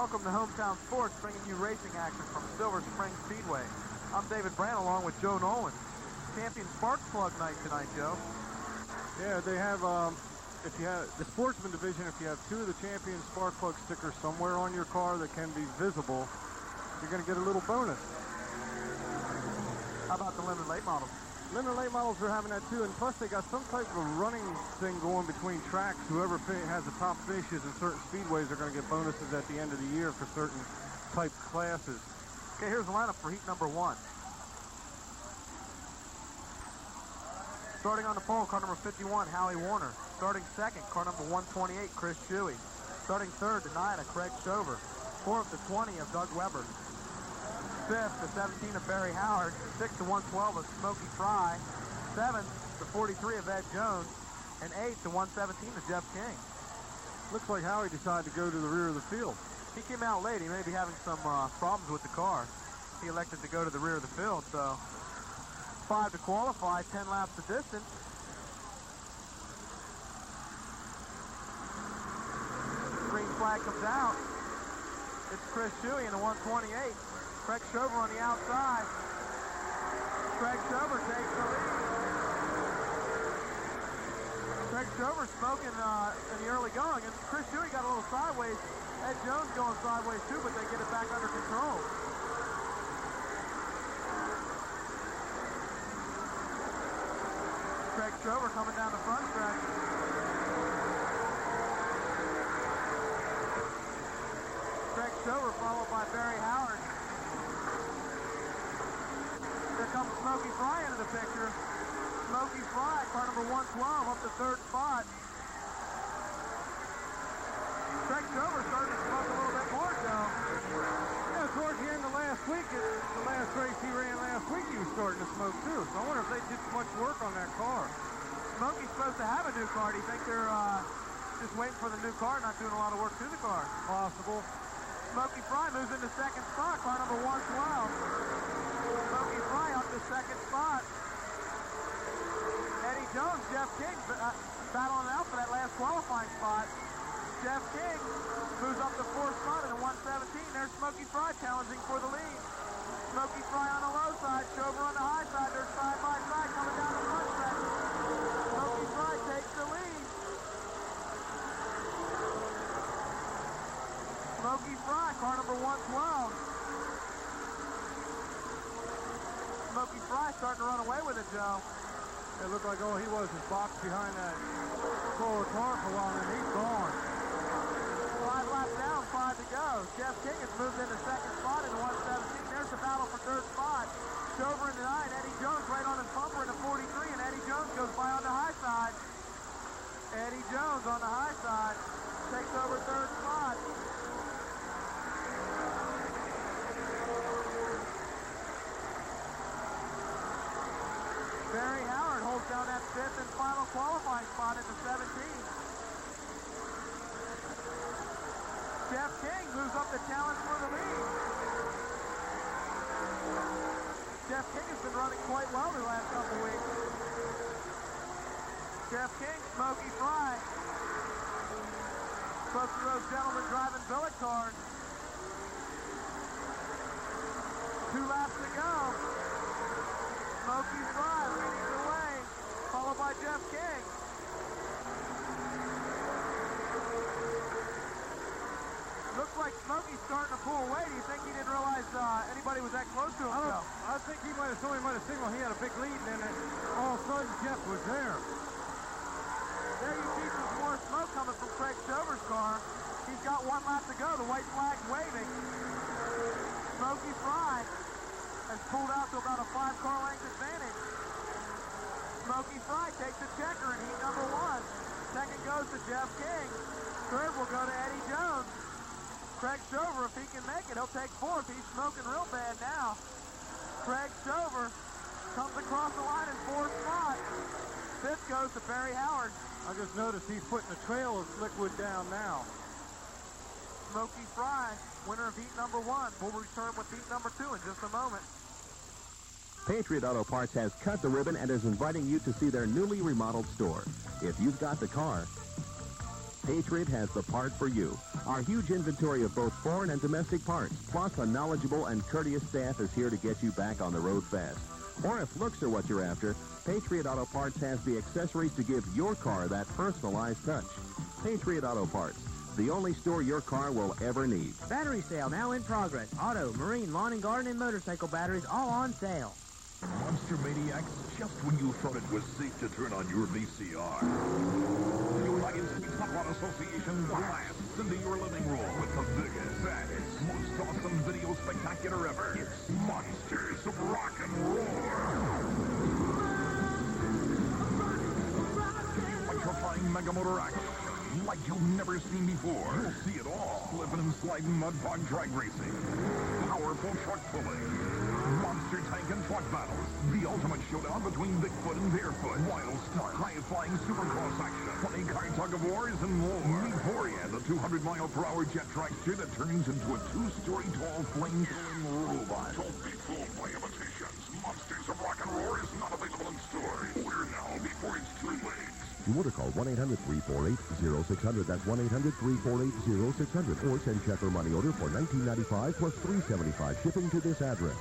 Welcome to Hometown Sports, bringing you racing action from Silver Spring Speedway. I'm David Brandt along with Joe Nolan. Champion Spark Plug night tonight, Joe. Yeah, they have, if you have the Sportsman division, if you have two of the Champion Spark Plug stickers somewhere on your car that can be visible, you're going to get a little bonus. How about the limited late models? Limited late models are having that too, and plus they got some type of a running thing going between tracks. Whoever has the top finishes in certain speedways are going to get bonuses at the end of the year for certain type classes. Okay, here's the lineup for heat number 1. Starting on the pole, car number 51, Howie Warner. Starting second, car number 128, Chris Shuey. Starting third, the 9 of Craig Stover. Fourth, the 20 of Doug Weber. Fifth, the 17 of Barry Howard. Sixth, the 112 of Smokey Fry. Seventh, the 43 of Ed Jones. And eighth, the 117 of Jeff King. Looks like Howie decided to go to the rear of the field. He came out late. He may be having some problems with the car. He elected to go to the rear of the field, so 5 to qualify, 10 laps the distance. Green flag comes out. It's Chris Shuey in the 128. Craig Stover on the outside. Craig Stover takes the lead. Craig Stover smoking in the early going, and Chris Shuey got a little sideways. Ed Jones going sideways too, but they get it back under control. Craig Stover coming down the front stretch. Craig Stover followed by Barry Howard. Here comes Smokey Fry into the picture. Smokey Fry, car number 112, up to third spot. Craig Stover starting to smoke a little bit more, Joe. Yeah, towards the end of last week, the last race he ran last week, he was starting to smoke too. So I wonder if they did much work on that car. Smokey's supposed to have a new car. Do you think they're just waiting for the new car, not doing a lot of work to the car? Possible. Smokey Fry moves into second spot, car number 112. Smokey Fry up to second spot. Eddie Jones, Jeff King battling out for that last qualifying spot. Jeff King moves up to fourth spot in the 117. There's Smokey Fry challenging for the lead. Smokey Fry on the low side, Stover on the high side. They're side by side coming down the front stretch. Smokey Fry takes the lead. Smokey Fry, car number 112. Smokey Fry starting to run away with it, Joe. It looked like all he was boxed behind that forward car for a while, and he's gone. 5 laps down, 5 to go. Jeff King has moved into second spot in the 117. There's the battle for third spot. Stover in the 9. Eddie Jones right on his bumper in the 43, and Eddie Jones goes by on the high side. Eddie Jones on the high side takes over third spot. Barry Howard holds down that fifth and final qualifying spot in the 17. Jeff King moves up the challenge for the lead. Jeff King has been running quite well the last couple weeks. Jeff King, Smokey Fry. Both of those gentlemen driving billet cars. 2 laps to go. Smokey Fry leading the way, followed by Jeff King. Looks like Smokey's starting to pull away. Do you think he didn't realize anybody was that close to him? I think somebody might have signaled he had a big lead, and then all of a sudden Jeff was there. There you see some more smoke coming from Craig Stover's car. He's got 1 lap to go. The white flag's waving. Smokey Fry has pulled out to about a 5-car length advantage. Smokey Fry takes a checker in heat number 1. Second goes to Jeff King. Third will go to Eddie Jones. Craig Stover, if he can make it, he'll take fourth. He's smoking real bad now. Craig Stover comes across the line in fourth spot. Fifth goes to Barry Howard. I just noticed he's putting a trail of liquid down now. Smokey Fry, winner of heat number 1. We'll return with heat number 2 in just a moment. Patriot Auto Parts has cut the ribbon and is inviting you to see their newly remodeled store. If you've got the car, Patriot has the part for you. Our huge inventory of both foreign and domestic parts, plus a knowledgeable and courteous staff is here to get you back on the road fast. Or if looks are what you're after, Patriot Auto Parts has the accessories to give your car that personalized touch. Patriot Auto Parts, the only store your car will ever need. Battery sale now in progress. Auto, marine, lawn and garden, and motorcycle batteries all on sale. Monster Maniacs, just when you thought it was safe to turn on your VCR. United States Hot Rod Association blasts into your living room with the biggest, baddest, most awesome video spectacular ever. It's Monsters of Rock and Roar. Electrifying mega motor action like you've never seen before. You'll see it all. Slipping and sliding mud bog drag racing. Powerful truck pulling. Monster tank and truck battles. The ultimate showdown between Bigfoot and Barefoot. Wild start. High-flying supercross action. Funny car tug-of-wars and more. Meet Boria, the 200-mile-per-hour jet dragster that turns into a 2-story tall flame-throwing robot. Don't be fooled by imitations. Monsters of Rock and Roar is not available in stores. Order now before it's too late. To order, call 1-800-348-0600. That's 1-800-348-0600. Or send check or money order for $19.95 plus $3.75 shipping to this address.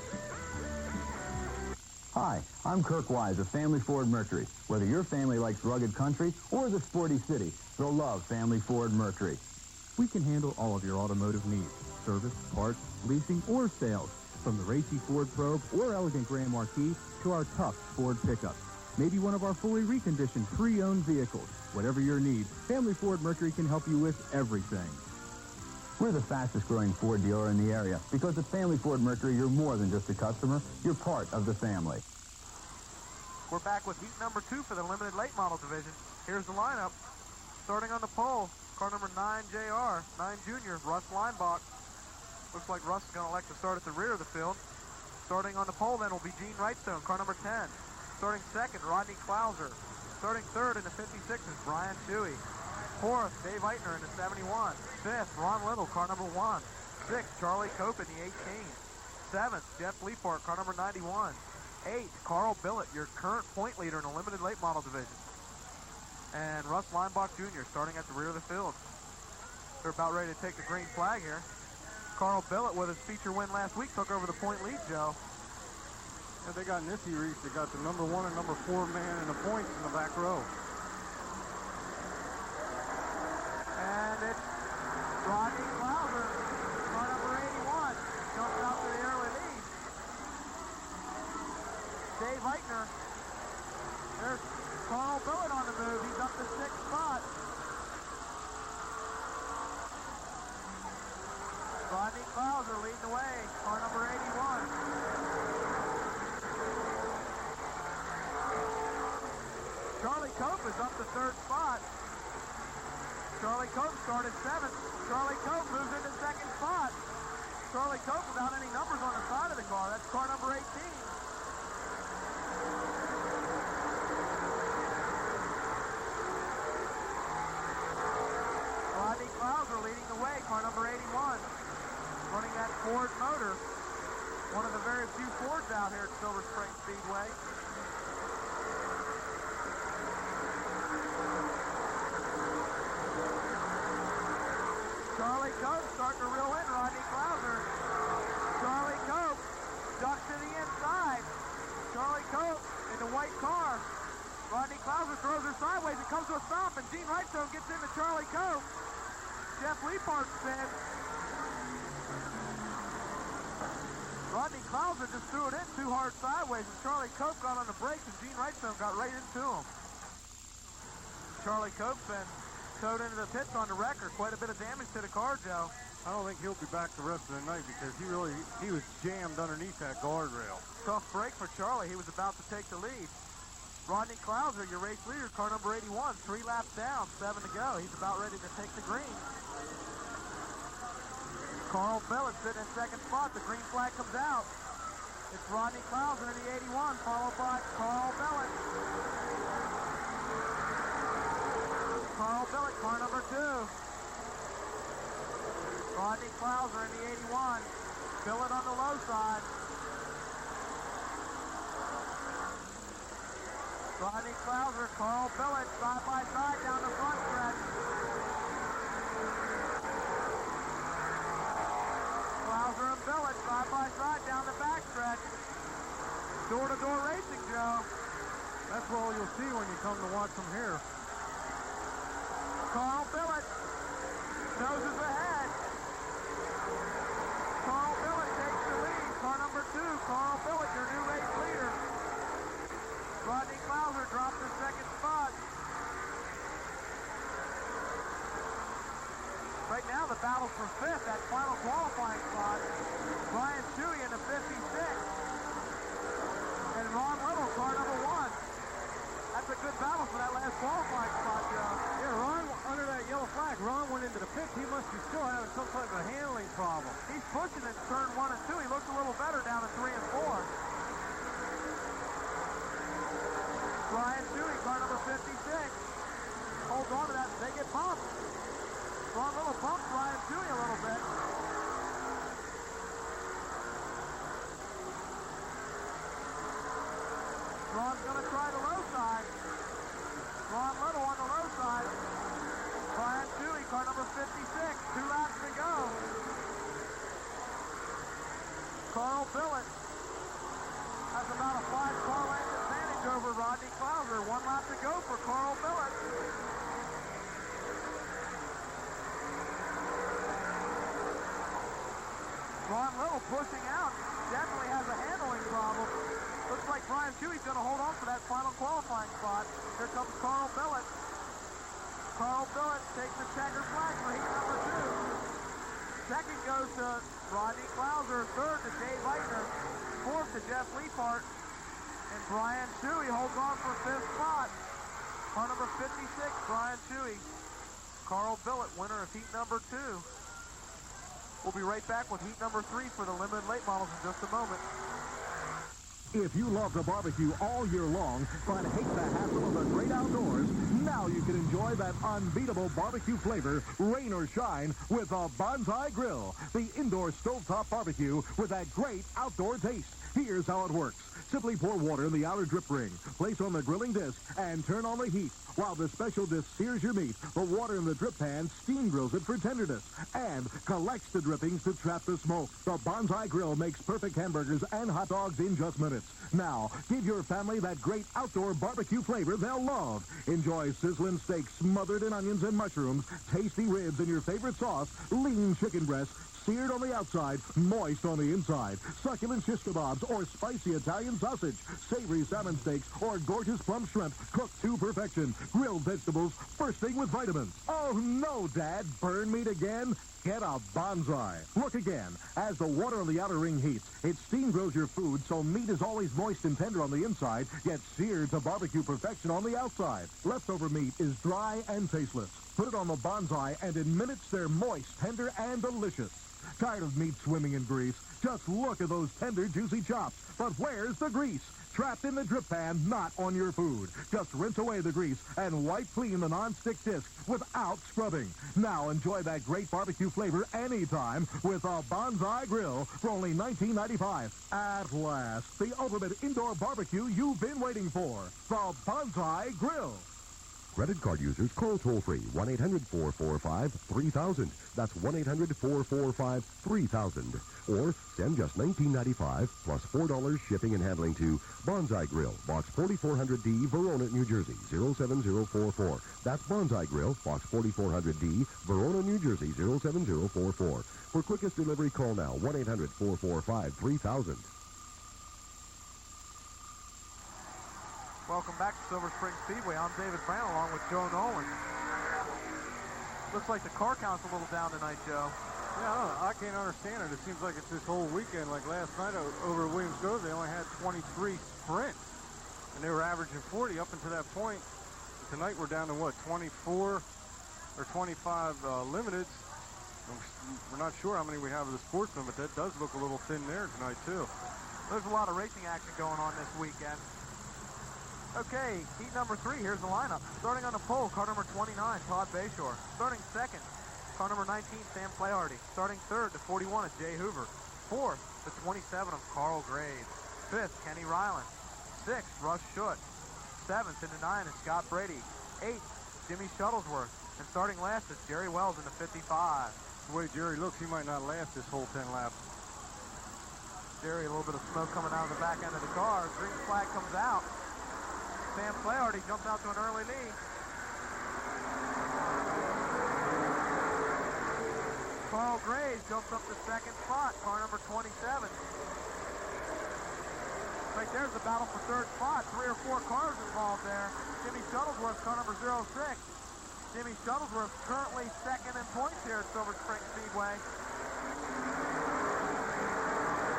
Hi, I'm Kirk Wise of Family Ford Mercury. Whether your family likes rugged country or the sporty city, they'll love Family Ford Mercury. We can handle all of your automotive needs. Service, parts, leasing, or sales. From the racy Ford Probe or elegant Grand Marquis to our tough Ford pickups. Maybe one of our fully reconditioned pre-owned vehicles. Whatever your need, Family Ford Mercury can help you with everything. We're the fastest growing Ford dealer in the area because at Family Ford Mercury, you're more than just a customer. You're part of the family. We're back with heat number 2 for the limited late model division. Here's the lineup. Starting on the pole, car number 9 JR, 9 Junior, Russ Leinbach. Looks like Russ is going to elect to start at the rear of the field. Starting on the pole then will be Gene Wrightstone, car number 10. Starting second, Rodney Klauser. Starting third in the 56 is Brian Shuey. Fourth, Dave Eitner in the 71. Fifth, Ron Little, car number 1. Sixth, Charlie Cope in the 18. Seventh, Jeff Leapart, car number 91. Eighth, Carl Billett, your current point leader in the limited late model division. And Russ Leinbach Jr. starting at the rear of the field. They're about ready to take the green flag here. Carl Billett, with his feature win last week, took over the point lead, Joe. And they got Nissy Reese. They got the number 1 and number 4 man in the points in the back row. And it's Rodney Klauser, car number 81, jumps out to the early lead. Dave Eitner. There's Carl Billett on the move. He's up to 6th spot. Rodney Klauser leading the way, car number 81. Charlie Cope is up to 3rd spot. Charlie Cope started 7th. Charlie Cope moves into 2nd spot. Charlie Cope without any numbers on the side of the car. That's car number 18. Rodney Klauser leading the way, car number 81. Running that Ford motor. One of the very few Fords out here at Silver Spring Speedway. Charlie Cope starting to reel in Rodney Klauser. Charlie Cope ducks to the inside. Charlie Cope in the white car. Rodney Klauser throws her sideways. It comes to a stop, and Gene Wrightstone gets into Charlie Cope. Jeff Leapart spins. Rodney Klauser just threw it in too hard sideways, and Charlie Cope got on the brakes, and Gene Wrightstone got right into him. Charlie Cope's been towed into the pits on the wrecker. Quite a bit of damage to the car, Joe. I don't think he'll be back the rest of the night because he was jammed underneath that guardrail. Tough break for Charlie. He was about to take the lead. Rodney Klauser, your race leader, car number 81, 3 laps down, 7 to go. He's about ready to take the green. Carl Billett sitting in 2nd spot. The green flag comes out. It's Rodney Klauser in the 81, followed by Carl Billett. Carl Billett, car number 2. Rodney Klauser in the 81. Billett on the low side. Rodney Klauser, Carl Billett, side by side down the front stretch. Billett, side by side down the backstretch. Door-to-door racing, Joe. That's all you'll see when you come to watch them here. Carl Billett noses ahead. Carl Billett takes the lead. Car number 2, Carl Billett, your new race leader. Rodney Klauser dropped to second spot. Right now, the battle for 5th, that final qualifying spot. Brian Shuey in the 56. And Ron Little, car number 1. That's a good battle for that last qualifying spot, Joe. Yeah, Ron, under that yellow flag, Ron went into the pits. He must be still having some type of handling problem. He's pushing in turn 1 and 2. He looks a little better down in 3 and 4. Brian Shuey, car number 56. Holds on to that. They get bumped. Ron Little bumps Brian Shuey a little bit. Ron's going to try the low side. Ron Little on the low side. Brian Shuey, car number 56. 2 laps to go. Carl Billett has about a 5-car length advantage over Rodney Klauser. 1 lap to go for Carl Billett. Ron Little pushing out. Definitely has a handling problem. Looks like Brian Shuey's going to hold on for that final qualifying spot. Here comes Carl Billett. Carl Billett takes the checker flag for heat number 2. Second goes to Rodney Klauser. Third to Dave Eitner. Fourth to Jeff Leapart. And Brian Shuey holds on for 5th spot. Car number 56, Brian Shuey. Carl Billett, winner of heat number 2. We'll be right back with heat number 3 for the limited late models in just a moment. If you love to barbecue all year long, but hate the hassle of the great outdoors, now you can enjoy that unbeatable barbecue flavor, rain or shine, with a Bonsai Grill. The indoor stovetop barbecue with that great outdoor taste. Here's how it works. Simply pour water in the outer drip ring, place on the grilling disc, and turn on the heat. While the special disc sears your meat, the water in the drip pan steam grills it for tenderness and collects the drippings to trap the smoke. The Bonsai Grill makes perfect hamburgers and hot dogs in just minutes. Now, give your family that great outdoor barbecue flavor they'll love. Enjoy sizzling steaks smothered in onions and mushrooms, tasty ribs in your favorite sauce, lean chicken breasts, seared on the outside, moist on the inside, succulent shish kebabs or spicy Italian sausage, savory salmon steaks or gorgeous plum shrimp cooked to perfection, grilled vegetables bursting with vitamins. Oh no, Dad, burn meat again? Get a Bonsai. Look again. As the water on the outer ring heats, it steam grills your food so meat is always moist and tender on the inside, yet seared to barbecue perfection on the outside. Leftover meat is dry and tasteless. Put it on the Bonsai and in minutes they're moist, tender, and delicious. Tired of meat swimming in grease? Just look at those tender, juicy chops. But where's the grease? Trapped in the drip pan, not on your food. Just rinse away the grease and wipe clean the non-stick disc without scrubbing. Now enjoy that great barbecue flavor anytime with a Bonsai Grill for only $19.95. At last, the ultimate indoor barbecue you've been waiting for. The Bonsai Grill. Credit card users, call toll-free 1-800-445-3000. That's 1-800-445-3000. Or send just $19.95 plus $4 shipping and handling to Bonsai Grill, Box 4400D, Verona, New Jersey, 07044. That's Bonsai Grill, Box 4400D, Verona, New Jersey, 07044. For quickest delivery, call now 1-800-445-3000. Welcome back to Silver Spring Speedway. I'm David Brown along with Joe Nolan. Looks like the car count's a little down tonight, Joe. Yeah, I can't understand it. It seems like it's this whole weekend. Like last night over at Williams Grove, they only had 23 sprints. And they were averaging 40 up until that point. Tonight we're down to, what, 24 or 25 limiteds. We're not sure how many we have of the sportsmen, but that does look a little thin there tonight, too. There's a lot of racing action going on this weekend. Okay, heat number 3, here's the lineup. Starting on the pole, car number 29, Todd Bayshore. Starting second, car number 19, Sam Flaherty. Starting third, the 41 is Jay Hoover. Fourth, the 27 of Carl Graves. Fifth, Kenny Ryland. Sixth, Russ Schutt. Seventh into 9 is Scott Brady. Eighth, Jimmy Shuttlesworth. And starting last is Jerry Wells in the 55. The way Jerry looks, he might not last this whole 10 laps. Jerry, a little bit of smoke coming out of the back end of the car. Green flag comes out. Sam Flaherty jumps out to an early lead. Carl Graves jumps up to second spot, car number 27. Right there's the battle for third spot. 3 or 4 cars involved there. Jimmy Shuttlesworth, car number 06. Jimmy Shuttlesworth currently second in points here at Silver Spring Speedway.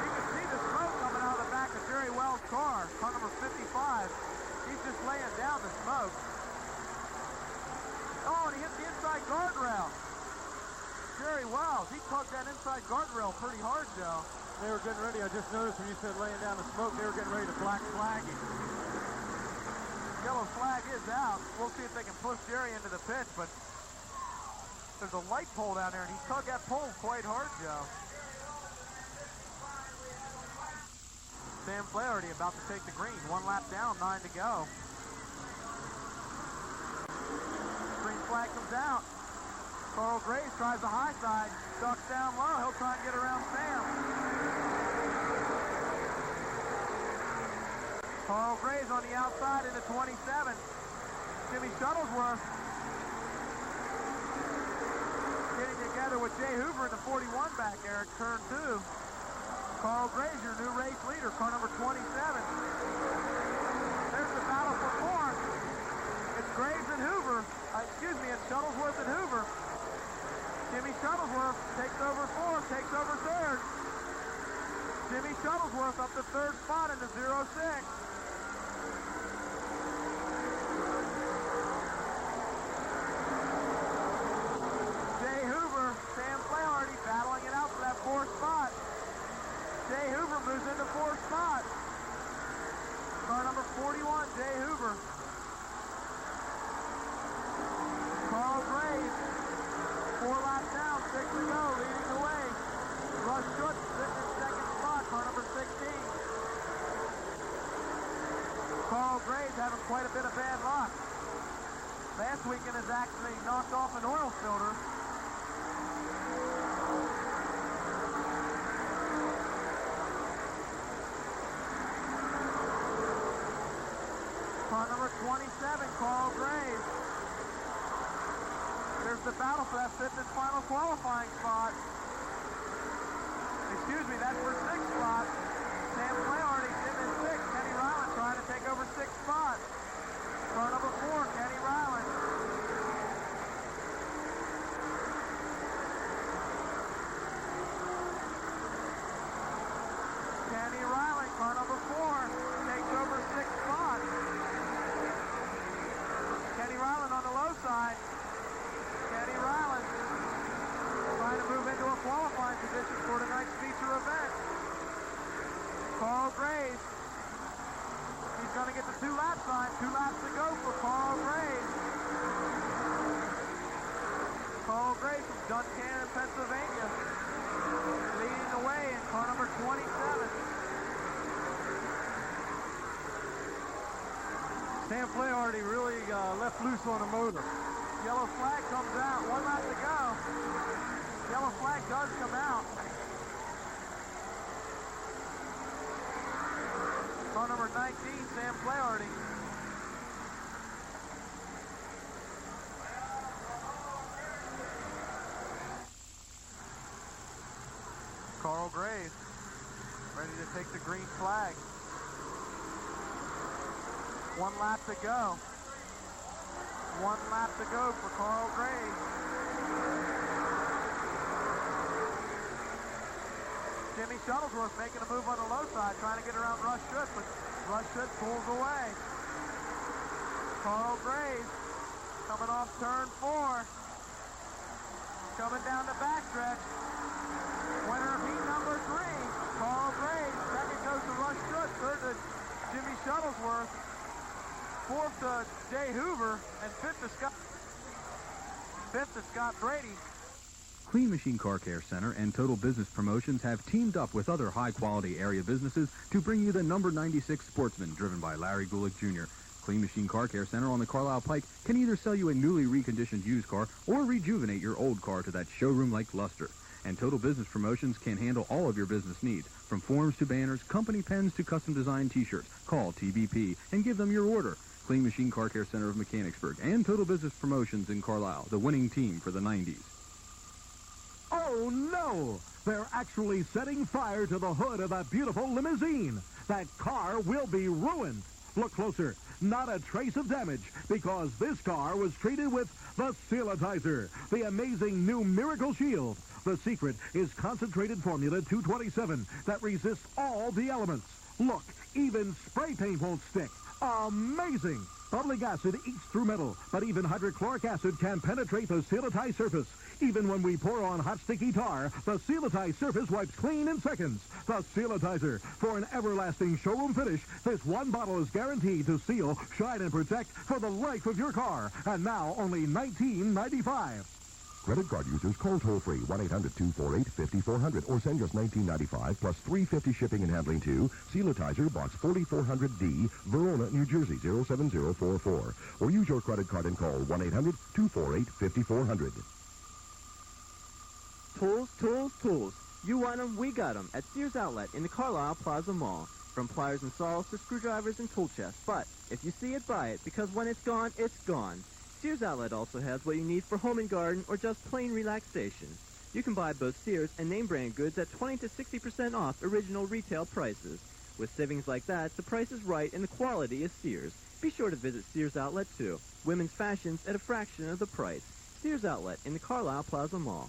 You can see the smoke coming out of the back of Jerry Wells' car number 55. He's just laying down the smoke. Oh, and he hit the inside guardrail. Jerry Wells, he tugged that inside guardrail pretty hard, Joe. They were getting ready. I just noticed when you said laying down the smoke, they were getting ready to black flag him. Yellow flag is out. We'll see if they can push Jerry into the pit, but there's a light pole down there, and he tugged that pole quite hard, Joe. Sam Flaherty about to take the green. 1 lap down, 9 to go. Green flag comes out. Carl Graves tries the high side, ducks down low. He'll try and get around Sam. Carl Graves on the outside into 27. Jimmy Shuttlesworth getting together with Jay Hoover in the 41 back there at turn 2. Carl Graves, your new race leader, car number 27. There's the battle for fourth. It's Graves and Hoover. It's Shuttlesworth and Hoover. Jimmy Shuttlesworth takes over fourth, takes over third. Jimmy Shuttlesworth up to third spot in the 06. Jay Hoover, Sam Flaherty battling it out for that fourth spot. Jay Hoover moves into fourth spot. Car number 41, Jay Hoover. Carl Graves, 4 laps down, 6 to go, leading the way. Russ Schutz sitting in second spot, car number 16. Carl Graves having quite a bit of bad luck. Last weekend has actually knocked off an oil filter. Car number 27, Carl Graves. There's the battle for that 5th and final qualifying spot. Excuse me, that's for 6th spot. Sam Flaherty sitting in 6th. Kenny Ryland trying to take over 6th spot. Car number 4, Kenny Ryland. Kenny Ryland, car number 4, takes over 6th spot. Kenny Ryland on the low side. Kenny Ryland trying to move into a qualifying position for tonight's feature event. Carl Graves. He's going to get the 2-lap sign. 2 laps to go for Carl Graves. Carl Graves from Duncannon, Pennsylvania, leading the way in car number 27. Sam Flaherty really left loose on the motor. Yellow flag comes out. 1 lap to go. Yellow flag does come out. Car number 19, Sam Flaherty. Carl Graves ready to take the green flag. 1 lap to go. 1 lap to go for Carl Graves. Jimmy Shuttlesworth making a move on the low side, trying to get around Russ Schutz, but Russ Schutz pulls away. Carl Graves coming off turn 4. Coming down the backstretch. Winner of heat number 3, Carl Graves. Second goes to Russ Schutz. Third to Jimmy Shuttlesworth. Fourth to Jay Hoover, and fifth to Scott Brady. Clean Machine Car Care Center and Total Business Promotions have teamed up with other high-quality area businesses to bring you the number 96 Sportsman, driven by Larry Gulick Jr. Clean Machine Car Care Center on the Carlisle Pike can either sell you a newly reconditioned used car or rejuvenate your old car to that showroom-like luster. And Total Business Promotions can handle all of your business needs, from forms to banners, company pens to custom-designed T-shirts. Call TBP and give them your order. Clean Machine Car Care Center of Mechanicsburg and Total Business Promotions in Carlisle, the winning team for the 90s. Oh, no! They're actually setting fire to the hood of that beautiful limousine. That car will be ruined. Look closer. Not a trace of damage, because this car was treated with the Sealitizer, the amazing new Miracle Shield. The secret is concentrated formula 227 that resists all the elements. Look, even spray paint won't stick. Amazing! Bubbling acid eats through metal, but even hydrochloric acid can penetrate the Sealitize surface. Even when we pour on hot, sticky tar, the Sealitize surface wipes clean in seconds. The Sealitizer. For an everlasting showroom finish, this one bottle is guaranteed to seal, shine, and protect for the life of your car. And now, only $19.95. Credit card users call toll-free 1-800-248-5400 or send just $19.95 plus $3.50 shipping and handling to Sealitizer, Box 4400D, Verona, New Jersey 07044. Or use your credit card and call 1-800-248-5400. Tools, tools, tools. You want them, we got them at Sears Outlet in the Carlisle Plaza Mall. From pliers and saws to screwdrivers and tool chests. But if you see it, buy it, because when it's gone, it's gone. Sears Outlet also has what you need for home and garden or just plain relaxation. You can buy both Sears and name brand goods at 20 to 60% off original retail prices. With savings like that, the price is right and the quality is Sears. Be sure to visit Sears Outlet too. Women's fashions at a fraction of the price. Sears Outlet in the Carlisle Plaza Mall.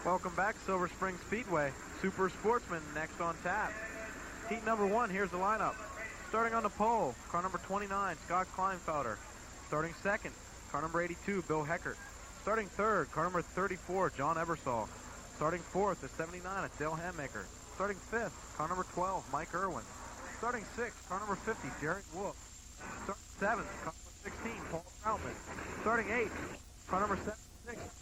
Welcome back, Silver Spring Speedway. Super Sportsman next on tap. Heat number 1, here's the lineup. Starting on the pole, car number 29, Scott Kleinfelder. Starting second, car number 82, Bill Heckert. Starting third, car number 34, John Ebersol. Starting fourth, the 79, Dale Hammaker. Starting fifth, car number 12, Mike Irwin. Starting sixth, car number 50, Jerry Wolf. Starting seventh, car number 16, Paul Troutman. Starting eighth, car number 76,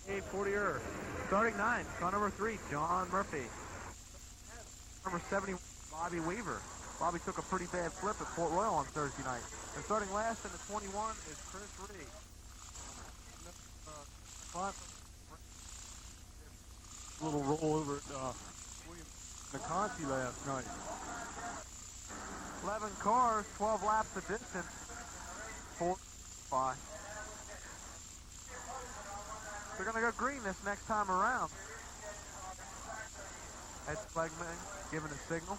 Dave Fortier. Starting ninth, car number 3, John Murphy. Number 71, Bobby Weaver. Bobby took a pretty bad flip at Port Royal on Thursday night. And starting last in the 21 is Chris Reed. Little rollover at William McConty last night. 11 cars, 12 laps of distance. 4, 5. They're going to go green this next time around. Ed Flegman giving a signal.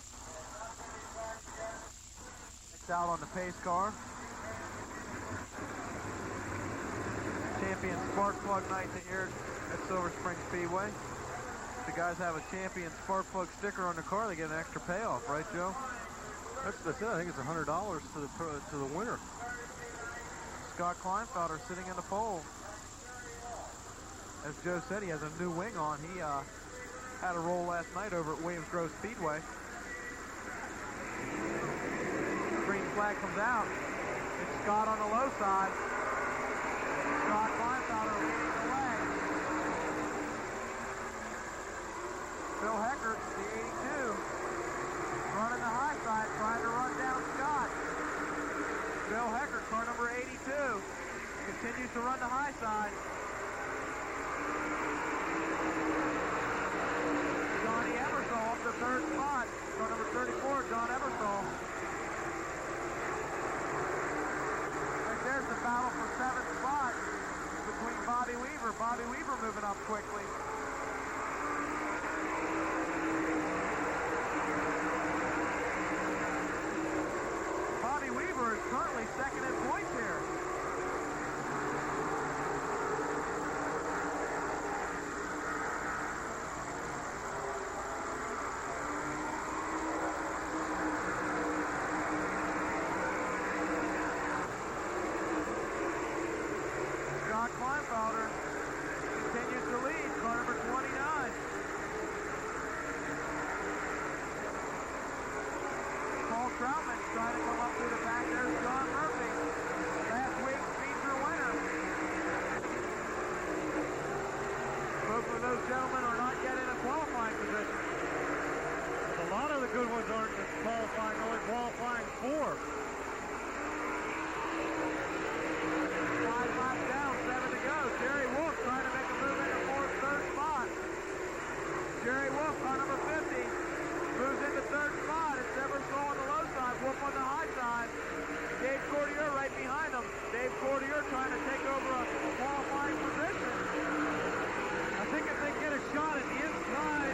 It's out on the pace car. Champion spark plug night here at Silver Spring Speedway. If the guys have a champion spark plug sticker on the car, they get an extra payoff, right, Joe? That's it. I think it's $100 to the winner. Scott Kleinfelder sitting in the pole. As Joe said, he has a new wing on. He had a roll last night over at Williams Grove Speedway. Green flag comes out. It's Scott on the low side. Scott Kleinfelder leading the way. Bill Heckert, the 82, running the high side, trying to run down Scott. Bill Heckert, car number 82, continues to run the high side. Johnny Ebersol off the third spot. Car number 34, John Ebersol. Right there's the battle for 7th spot between Bobby Weaver. Bobby Weaver moving up quickly. Bobby Weaver is currently second in points here. Scott Kleinfelder continues to lead, car number 29. Paul Troutman trying to come up through the back. There's John Murphy, last week's feature winner. Both of those gentlemen are not yet in a qualifying position. A lot of the good ones aren't just qualifying, only qualifying 4. 5 laps down, 7 to go. Jerry Wolf trying to make a move into third spot. Jerry Wolf, car number 50, moves into third spot. It's Eversole on the low side, Wolf on the high side. Dave Courtier right behind him. Dave Courtier trying to take over a qualifying position. I think if they get a shot at the inside,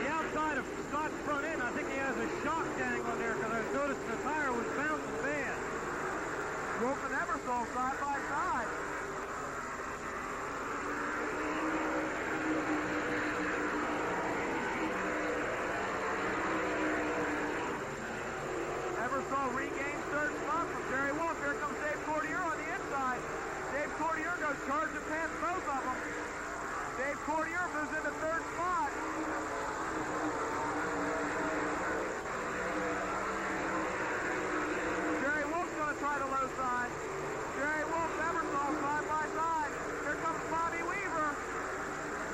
the outside of Scott's front end, I think he has a shock dangle there because I noticed the tire was bouncing bad. Wolf and Eversole side by side. Eversole regains third spot from Jerry Wolf. Here comes Dave Courtier on the inside. Dave Courtier goes charging past both of them. Dave Courtier moves into third spot. Jerry Wolf's going to try the low side. Jerry Wolf, Eversole side by side. Here comes Bobby Weaver.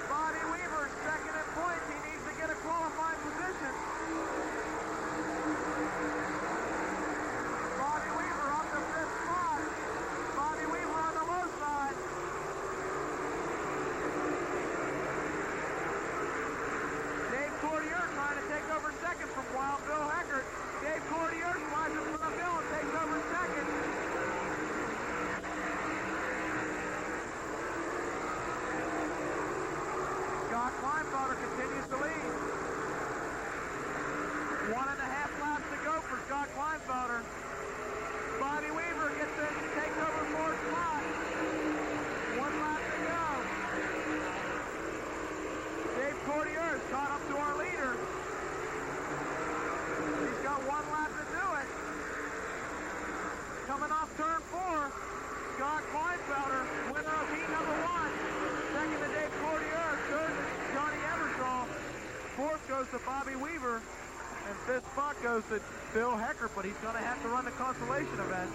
Bobby Weaver second in points. He needs to get a qualifying position. Bobby Weaver up to fifth spot. Bobby Weaver on the low side. Dave Courtier trying to take over second from Wild Bill Heckert. Dave Courtier slides in front of Bill and takes over second. Scott Kleinfelder continues to lead. 1.5 laps to go for Scott Kleinfelder. Bobby Weaver gets in, takes over fourth spot. 1 lap to go. Dave Courtier is caught up to our leader. He's got 1 lap to do it. Coming off turn 4, Scott Kleinfelder, winner of heat number 1. Second to Dave Courtier, third to Johnny Eversole. Fourth goes to Bobby Weaver. And fifth spot goes to Bill Heckert, but he's going to have to run the consolation event.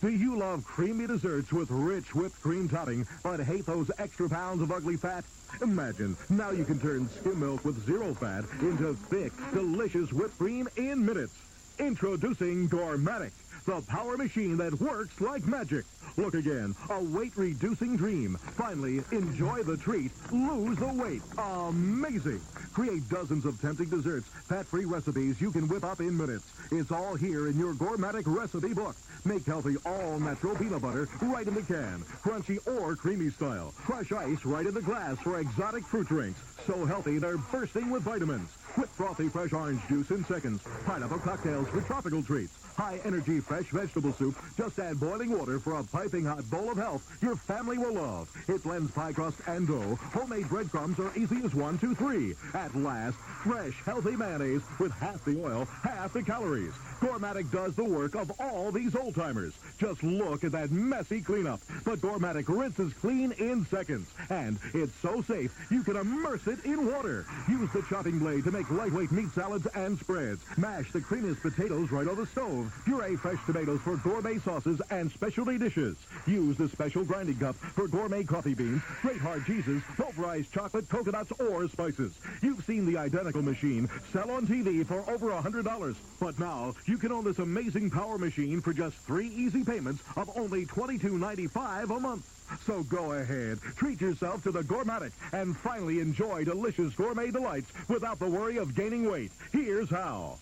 Do you love creamy desserts with rich whipped cream topping, but hate those extra pounds of ugly fat? Imagine, now you can turn skim milk with zero fat into thick, delicious whipped cream in minutes. Introducing Gormatic, the power machine that works like magic. Look again, a weight-reducing dream. Finally, enjoy the treat, lose the weight. Amazing. Create dozens of tempting desserts, fat-free recipes you can whip up in minutes. It's all here in your Gormatic recipe book. Make healthy, all-natural peanut butter right in the can, crunchy or creamy style. Crush ice right in the glass for exotic fruit drinks. So healthy, they're bursting with vitamins. Whip frothy fresh orange juice in seconds. Pineapple cocktails for tropical treats. High-energy fresh vegetable soup. Just add boiling water for a piping hot bowl of health your family will love. It blends pie crust and dough. Homemade breadcrumbs are easy as 1, 2, 3. At last, fresh, healthy mayonnaise with half the oil, half the calories. Gormatic does the work of all these old-timers. Just look at that messy cleanup. But Gormatic rinses clean in seconds. And it's so safe, you can immerse it in water. Use the chopping blade to make lightweight meat salads and spreads. Mash the creamiest potatoes right on the stove. Puree fresh tomatoes for gourmet sauces and specialty dishes. Use the special grinding cup for gourmet coffee beans, great hard cheeses, pulverized chocolate, coconuts, or spices. You've seen the identical machine sell on TV for over $100. But now, you can own this amazing power machine for just 3 easy payments of only $22.95 a month. So go ahead, treat yourself to the Gormatic, and finally enjoy delicious gourmet delights without the worry of gaining weight. Here's how.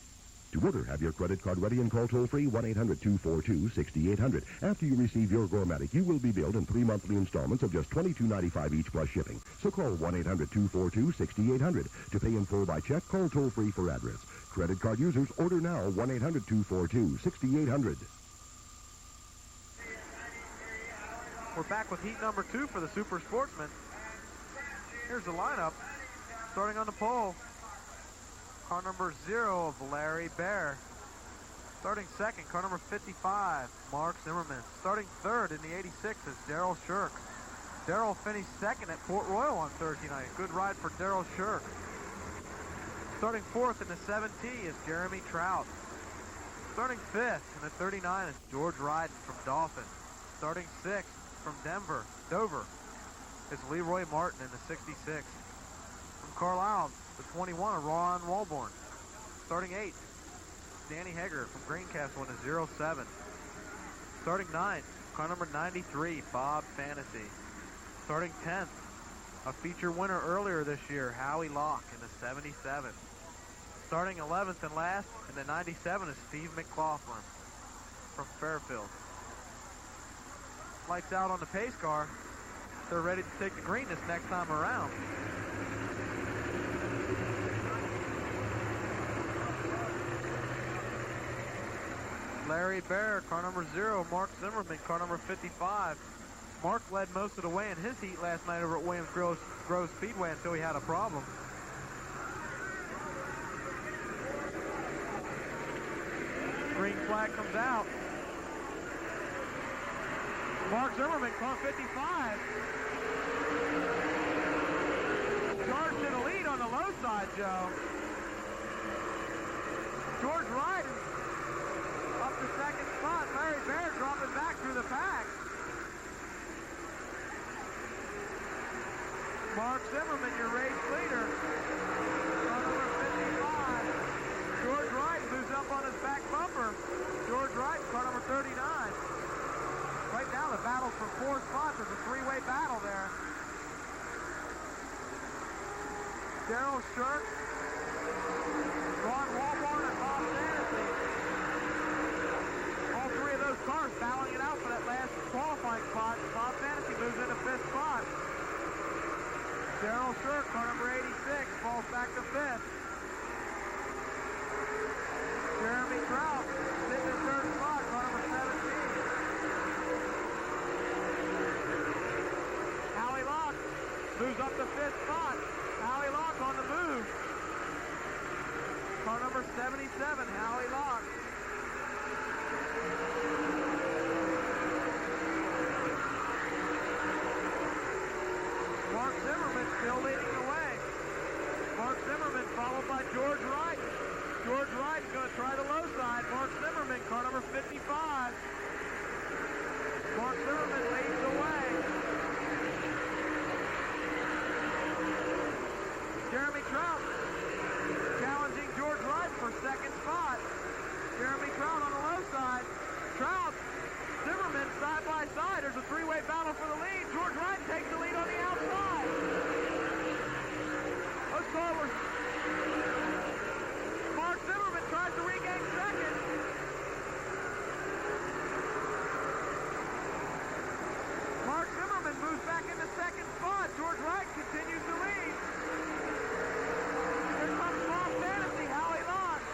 To order, have your credit card ready and call toll-free 1-800-242-6800. After you receive your Gormatic, you will be billed in 3 monthly installments of just $22.95 each plus shipping. So call 1-800-242-6800. To pay in full by check, call toll-free for address. Credit card users, order now, 1-800-242-6800. We're back with heat number 2 for the Super Sportsman. Here's the lineup. Starting on the pole, car number 0 of Larry Bear. Starting second, car number 55, Mark Zimmerman. Starting third in the 86 is Darrell Shirk. Darrell finished second at Port Royal on Thursday night. Good ride for Darrell Shirk. Starting fourth in the 7T is Jeremy Trout. Starting fifth in the 39 is George Ryden from Dauphin. Starting sixth from Dover, is Leroy Martin in the 66. From Carlisle, the 21 of Ron Walborn. Starting 8th, Danny Hager from Greencastle in the 07. Starting 9th, car number 93, Bob Fantasy. Starting 10th, A feature winner earlier this year, Howie Locke in the 77. Starting 11th and last in the 97 is Steve McLaughlin from Fairfield. Lights out on the pace car. They're ready to take the green this next time around. Larry Bear, car number 0. Mark Zimmerman, car number 55. Mark led most of the way in his heat last night over at Williams Grove Speedway until he had a problem. Green flag comes out. Mark Zimmerman, car 55. Charged to the lead on the low side, Joe. George Wright up to second spot. Larry Bear dropping back through the pack. Mark Zimmerman, your race leader. Car number 55. George Wright moves up on his back bumper. George Wright, car number 39. Right now the battle's for 4 spots. There's a 3-way battle there. Daryl Shirk, Ron Walborn, and Bob Fantasy. All 3 of those cars battling it out for that last qualifying spot. Bob Fantasy moves into 5th spot. Daryl Shirk, car number 86, falls back to 5th. Jeremy Trout sitting in 3rd spot, car number 17. Howie Locke moves up to 5th spot. Howie Locke on the move. Car number 77, Howie Locke. Mark Zimmerman still leading the way. Mark Zimmerman followed by George Wright. George Wright's going to try the low side. Mark Zimmerman, car number 55. Mark Zimmerman leads the way. Jeremy Trout challenging George Wright for 2nd spot. Jeremy Trout on the low side. Trout, Zimmerman side by side. There's a 3-way battle for the lead. George Wright takes the lead on the outside. Let's forward. Mark Zimmerman tries to regain 2nd. Mark Zimmerman moves back into 2nd spot. George Wright continues to lead. Here comes Bob Fantasy, Howie Locke.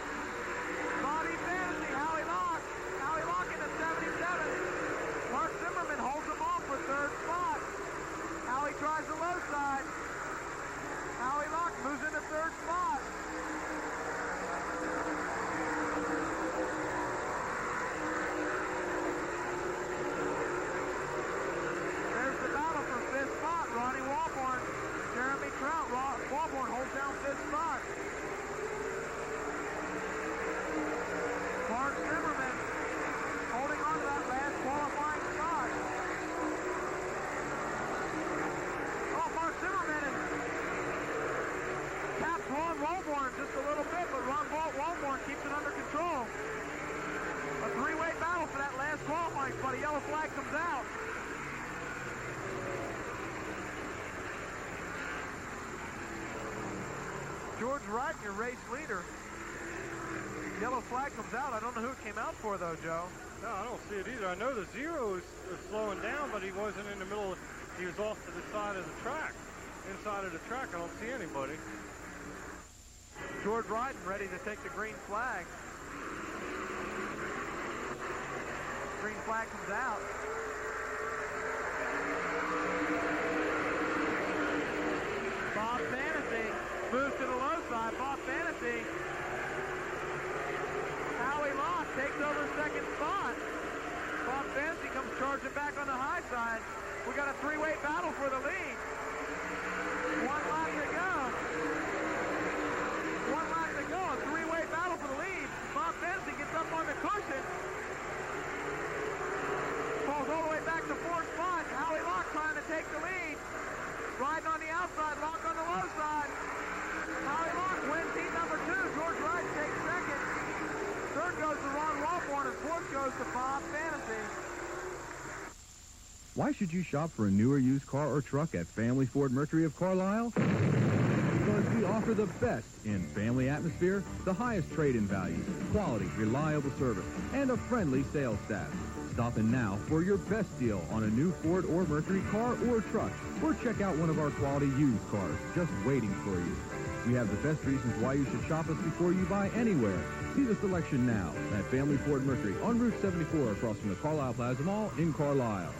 Bobby Fantasy, Howie Locke. Howie Locke in the 77. Mark Zimmerman holds him off for 3rd spot. Howie tries the low side. Howie Locke moves into 3rd spot. There's the battle for 5th spot. Ronnie Walborn, Jeremy Trout. Walborn holds down 5th spot. Mark Zimmerman holding on to that last qualifying spot. Oh, Mark Zimmerman taps Ron Walborn just a little bit, but Ron Walborn keeps it under control. A 3-way battle for that last qualifying spot. A yellow flag comes out. George Wright, your race leader. Yellow flag comes out. I don't know who it came out for, though, Joe. No, I don't see it either. I know the 0 is slowing down, but he wasn't in the middle. He was off to the side of the track. Inside of the track, I don't see anybody. George Wright ready to take the green flag. Green flag comes out. Bob Fantasy moves to the low side. Bob Fantasy. Howie Locke takes over 2nd spot. Bob Fantasy comes charging back on the high side. We got a 3-way battle for the lead. 1 lap to go. 1 lap to go. A 3-way battle for the lead. Bob Fantasy gets up on the cushion. Falls all the way back to 4th spot. Howie Locke trying to take the lead. Riding on the outside. Locke on the low side. Howie Locke wins heat number 2. George Wright takes 2nd. 3rd goes to Ron Walborn, and 4th goes to Bob Fantasy. Why should you shop for a new or used car or truck at Family Ford Mercury of Carlisle? Because we offer the best in family atmosphere, the highest trade-in values, quality, reliable service, and a friendly sales staff. Stop in now for your best deal on a new Ford or Mercury car or truck, or check out one of our quality used cars just waiting for you. We have the best reasons why you should shop us before you buy anywhere. See the selection now at Family Ford Mercury on Route 74 across from the Carlisle Plaza Mall in Carlisle.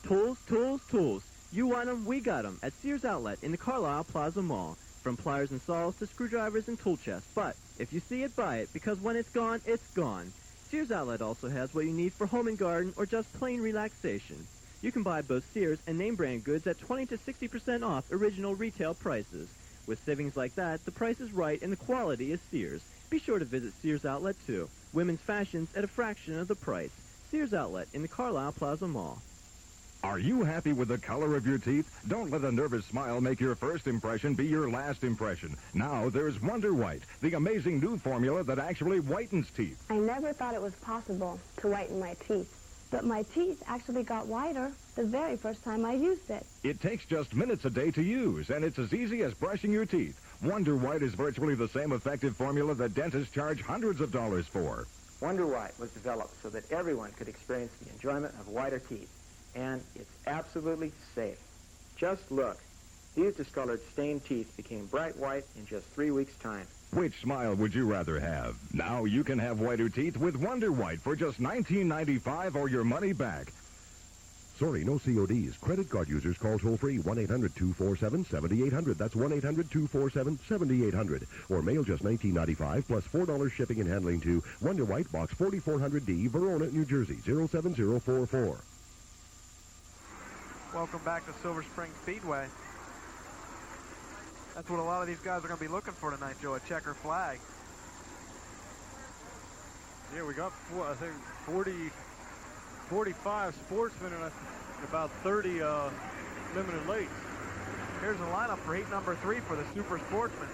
Tools, tools, tools. You want them, we got them at Sears Outlet in the Carlisle Plaza Mall. From pliers and saws to screwdrivers and tool chests. But if you see it, buy it, because when it's gone, it's gone. Sears Outlet also has what you need for home and garden or just plain relaxation. You can buy both Sears and name brand goods at 20 to 60% off original retail prices. With savings like that, the price is right and the quality is Sears. Be sure to visit Sears Outlet too. Women's fashions at a fraction of the price. Sears Outlet in the Carlisle Plaza Mall. Are you happy with the color of your teeth? Don't let a nervous smile make your first impression be your last impression. Now there's Wonder White, the amazing new formula that actually whitens teeth. I never thought it was possible to whiten my teeth, but my teeth actually got whiter the very first time I used it. It takes just minutes a day to use, and it's as easy as brushing your teeth. Wonder White is virtually the same effective formula that dentists charge hundreds of dollars for. Wonder White was developed so that everyone could experience the enjoyment of whiter teeth. And it's absolutely safe. Just look. These discolored stained teeth became bright white in just 3 weeks' time. Which smile would you rather have? Now you can have whiter teeth with Wonder White for just $19.95 or your money back. Sorry, no CODs. Credit card users call toll-free 1-800-247-7800. That's 1-800-247-7800. Or mail just $19.95 plus $4 shipping and handling to Wonder White, Box 4400D, Verona, New Jersey, 07044. Welcome back to Silver Spring Speedway. That's what a lot of these guys are going to be looking for tonight, Joe, a checker flag. Yeah, we got, I think, 45 sportsmen and about 30 limited lates. Here's the lineup for heat number 3 for the Super Sportsmen.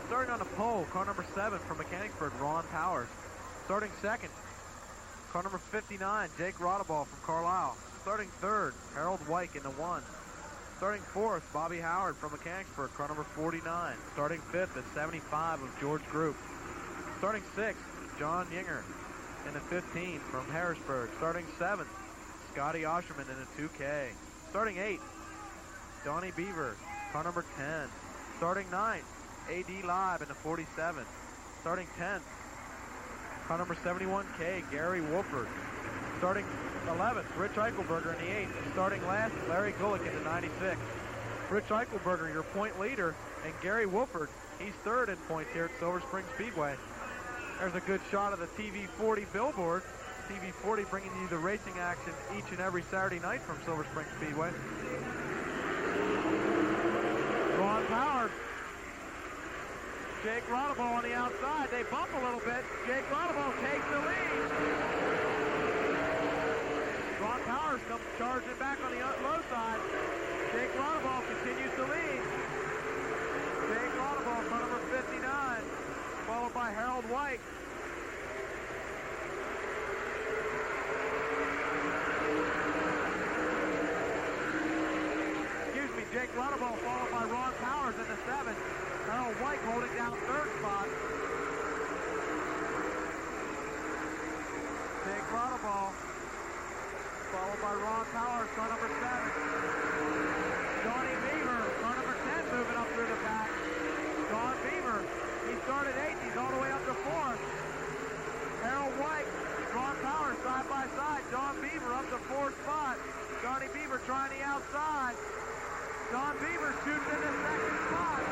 Starting on the pole, car number 7 from Mechanicsburg, Ron Powers. Starting second, car number 59, Jake Rotteball from Carlisle. Starting third, Harold Wyke in the 1. Starting fourth, Bobby Howard from Mechanicsburg, car number 49. Starting fifth at 75 of George Group. Starting sixth, John Yinger in the 15 from Harrisburg. Starting seventh, Scotty Osherman in the 2K. Starting eighth, Donnie Beaver, car number 10. Starting ninth, A.D. Live in the 47. Starting 10th, car number 71K, Gary Wolford. Starting 11th, Rich Eichelberger in the 8th. Starting last, Larry Gulick in the 96. Rich Eichelberger, your point leader, and Gary Wolford, he's third in points here at Silver Spring Speedway. There's a good shot of the TV40 billboard. TV40 bringing you the racing action each and every Saturday night from Silver Spring Speedway. Ron Powers. Jake Rotteball on the outside. They bump a little bit. Jake Rotteball takes the lead. Ron Powers comes charging back on the low side. Jake Rotteball continues to lead. Jake Rotteball, car number 59, followed by Harold White. Excuse me, Jake Rotteball followed by Ron Powers in the 7th. Harold White holding down third spot. Jake Rotteball followed by Ron Powers, car number 7. Johnny Beaver, car number 10, moving up through the back. John Beaver, he started 8th, he's all the way up to 4th. Harold White, Ron Powers side by side. John Beaver up to 4th spot. Johnny Beaver trying the outside. John Beaver shoots in the 2nd spot.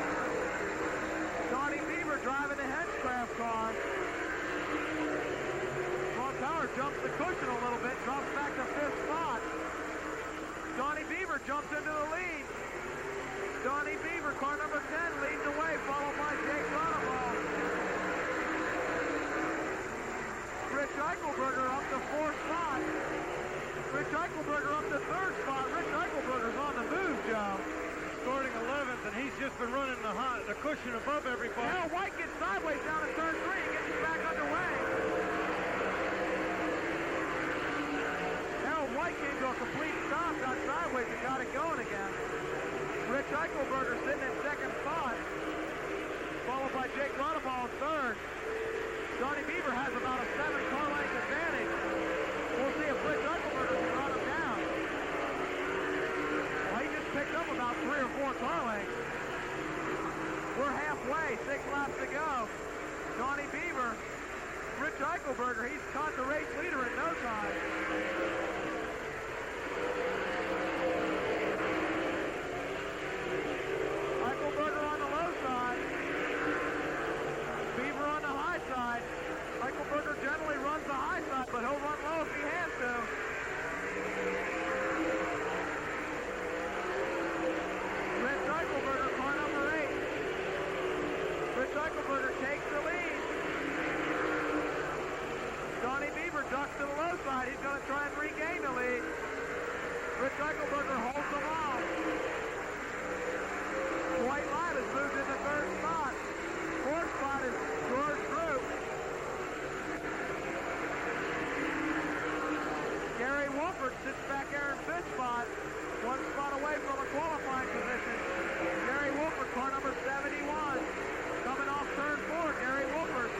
Johnny Beaver driving the Hedgecraft car. Ron Powers jumps the cushion a little bit, drops back to 5th spot. Johnny Beaver jumps into the lead. Johnny Beaver, car number 10, leads the way, followed by Jake Rotteball. Rich Eichelberger up to 4th spot. Rich Eichelberger up to 3rd spot. Rich Eichelberger's on the move, Joe. Starting 11th, and he's just been running the cushion above everybody. Harold White gets sideways down to turn 3 and gets back underway. Harold White came to a complete stop Eichelberger sitting in second spot, followed by Jake Runnable in third. Johnny Beaver has about a 7-car length advantage. We'll see if Rich Eichelberger can run him down. Well, he just picked up about 3 or 4 car lengths. We're halfway, 6 laps to go. Johnny Beaver, Rich Eichelberger, he's caught the race leader in no time. Eichelberger on the low side. Beaver on the high side. Eichelberger generally runs the high side, but he'll run low if he has to. Rich Eichelberger, car number 8. Rich Eichelberger takes the lead. Johnny Beaver ducks to the low side. He's going to try and regain the lead. Rich Eichelberger holds them off. White Light has moved into third spot. Fourth spot is George Group. Gary Wolford sits back there in fifth spot. 1 spot away from a qualifying position. Gary Wolford, car number 71. Coming off turn 4, Gary Wolford.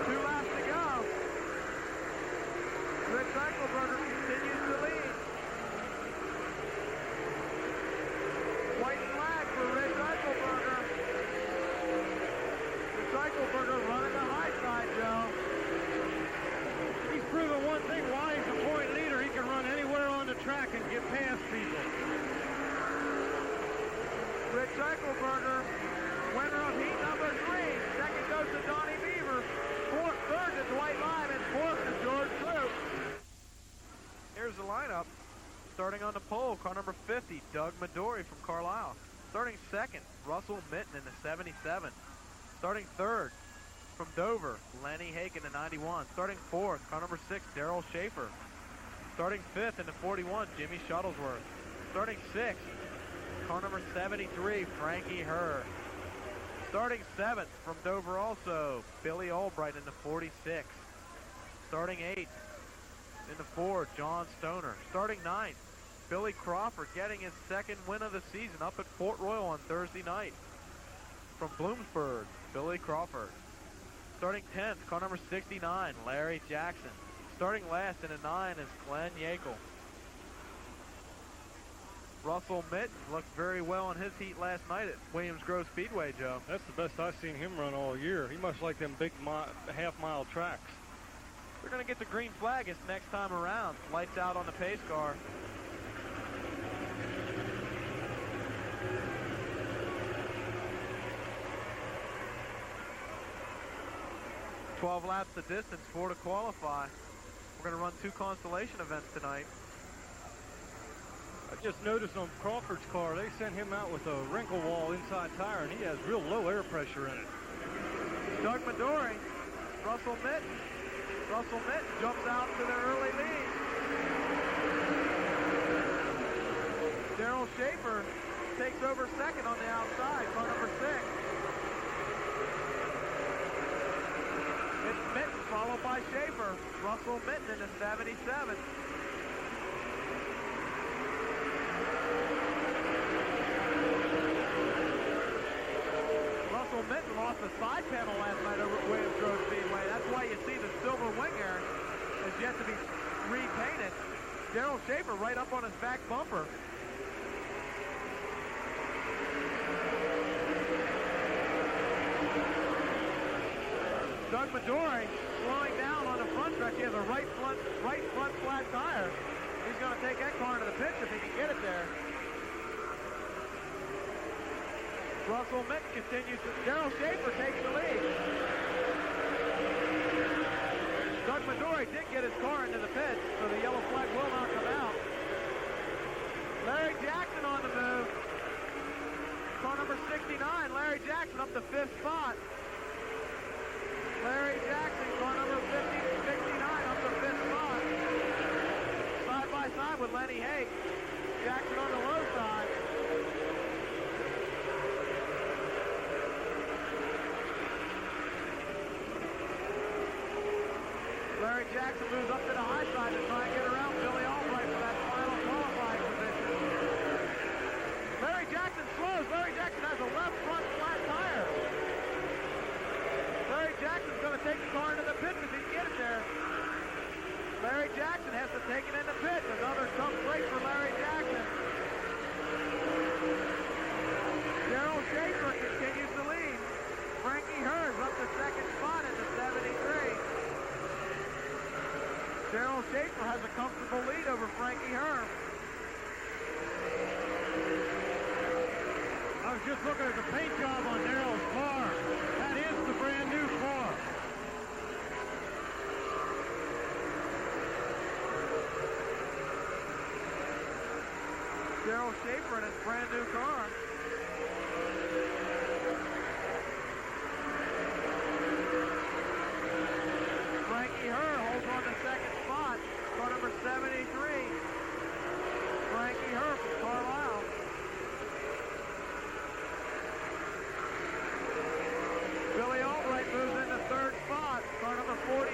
2 laps to go. Rich Eichelberger continues to lead. White flag for Rich Eichelberger. Rich Eichelberger running the high side, Joe. He's proven one thing, why he's a point leader. He can run anywhere on the track and get past people. Rich Eichelberger, winner of heat number 3. Second goes to Donnie Beaver. Third to Dwight Lyme, and fourth to George Group. Here's the lineup. Starting on the pole, car number 50, Doug Midori from Carlisle. Starting second, Russell Mitten in the 77. Starting third, from Dover, Lenny Hake in the 91. Starting fourth, car number 6, Daryl Schaefer. Starting fifth in the 41, Jimmy Shuttlesworth. Starting sixth, car number 73, Frankie Herr. Starting seventh, from Dover also, Billy Albright in the 46. Starting eighth, in the Ford, John Stoner. Starting ninth, Billy Crawford getting his second win of the season up at Port Royal on Thursday night. From Bloomsburg, Billy Crawford. Starting 10th, car number 69, Larry Jackson. Starting last in the 9 is Glenn Yackel. Russell Mitten looked very well in his heat last night at Williams Grove Speedway, Joe. That's the best I've seen him run all year. He must like them big half-mile tracks. We're going to get the green flag this next time around. Lights out on the pace car. $12 laps the distance, 4 to qualify. We're going to run 2 consolation events tonight. I just noticed on Crawford's car, they sent him out with a wrinkle wall inside tire, and he has real low air pressure in it. Doug Midori, Russell Mitten. Russell Mitten jumps out to the early lead. Daryl Schaefer takes over second on the outside, car number 6. It's Mitten followed by Schaefer. Russell Mitten in the 77. Russell Mitten lost a side panel last night over at Williams Grove Speedway. That's why you see the silver wing air is yet to be repainted. Daryl Schaefer right up on his back bumper. Doug Midori slowing down on the front stretch. He has a right front flat tire. He's going to take that car into the pits if he can get it there. Russell Mitten continues to... Daryl Schaefer takes the lead. Doug Midori did get his car into the pits, so the yellow flag will not come out. Larry Jackson on the move. Car number 69, Larry Jackson up to 5th spot. Larry Jackson, car number 69 up to 5th spot. Side by side with Lenny Hake. Jackson on the low side. Larry Jackson moves up to the high side to try and get around Billy Albright for that final qualifying position. goes. Larry Jackson has a left front flat tire. Larry Jackson's going to take the car into the pits if he can get it there. Larry Jackson has to take it in the pits. Another tough break for Larry Jackson. Daryl Schaefer continues to lead. Frankie Hurst up to second spot in the 73. Daryl Schaefer has a comfortable lead over Frankie Hurst. I was just looking at the paint job on Daryl's car. That is the brand new car. Daryl Schaefer in his brand new car. Frankie Hurst holds on to second spot. Car number 73. Frankie Hurst from Carlisle. Billy Albright moves into third spot. Car number 46.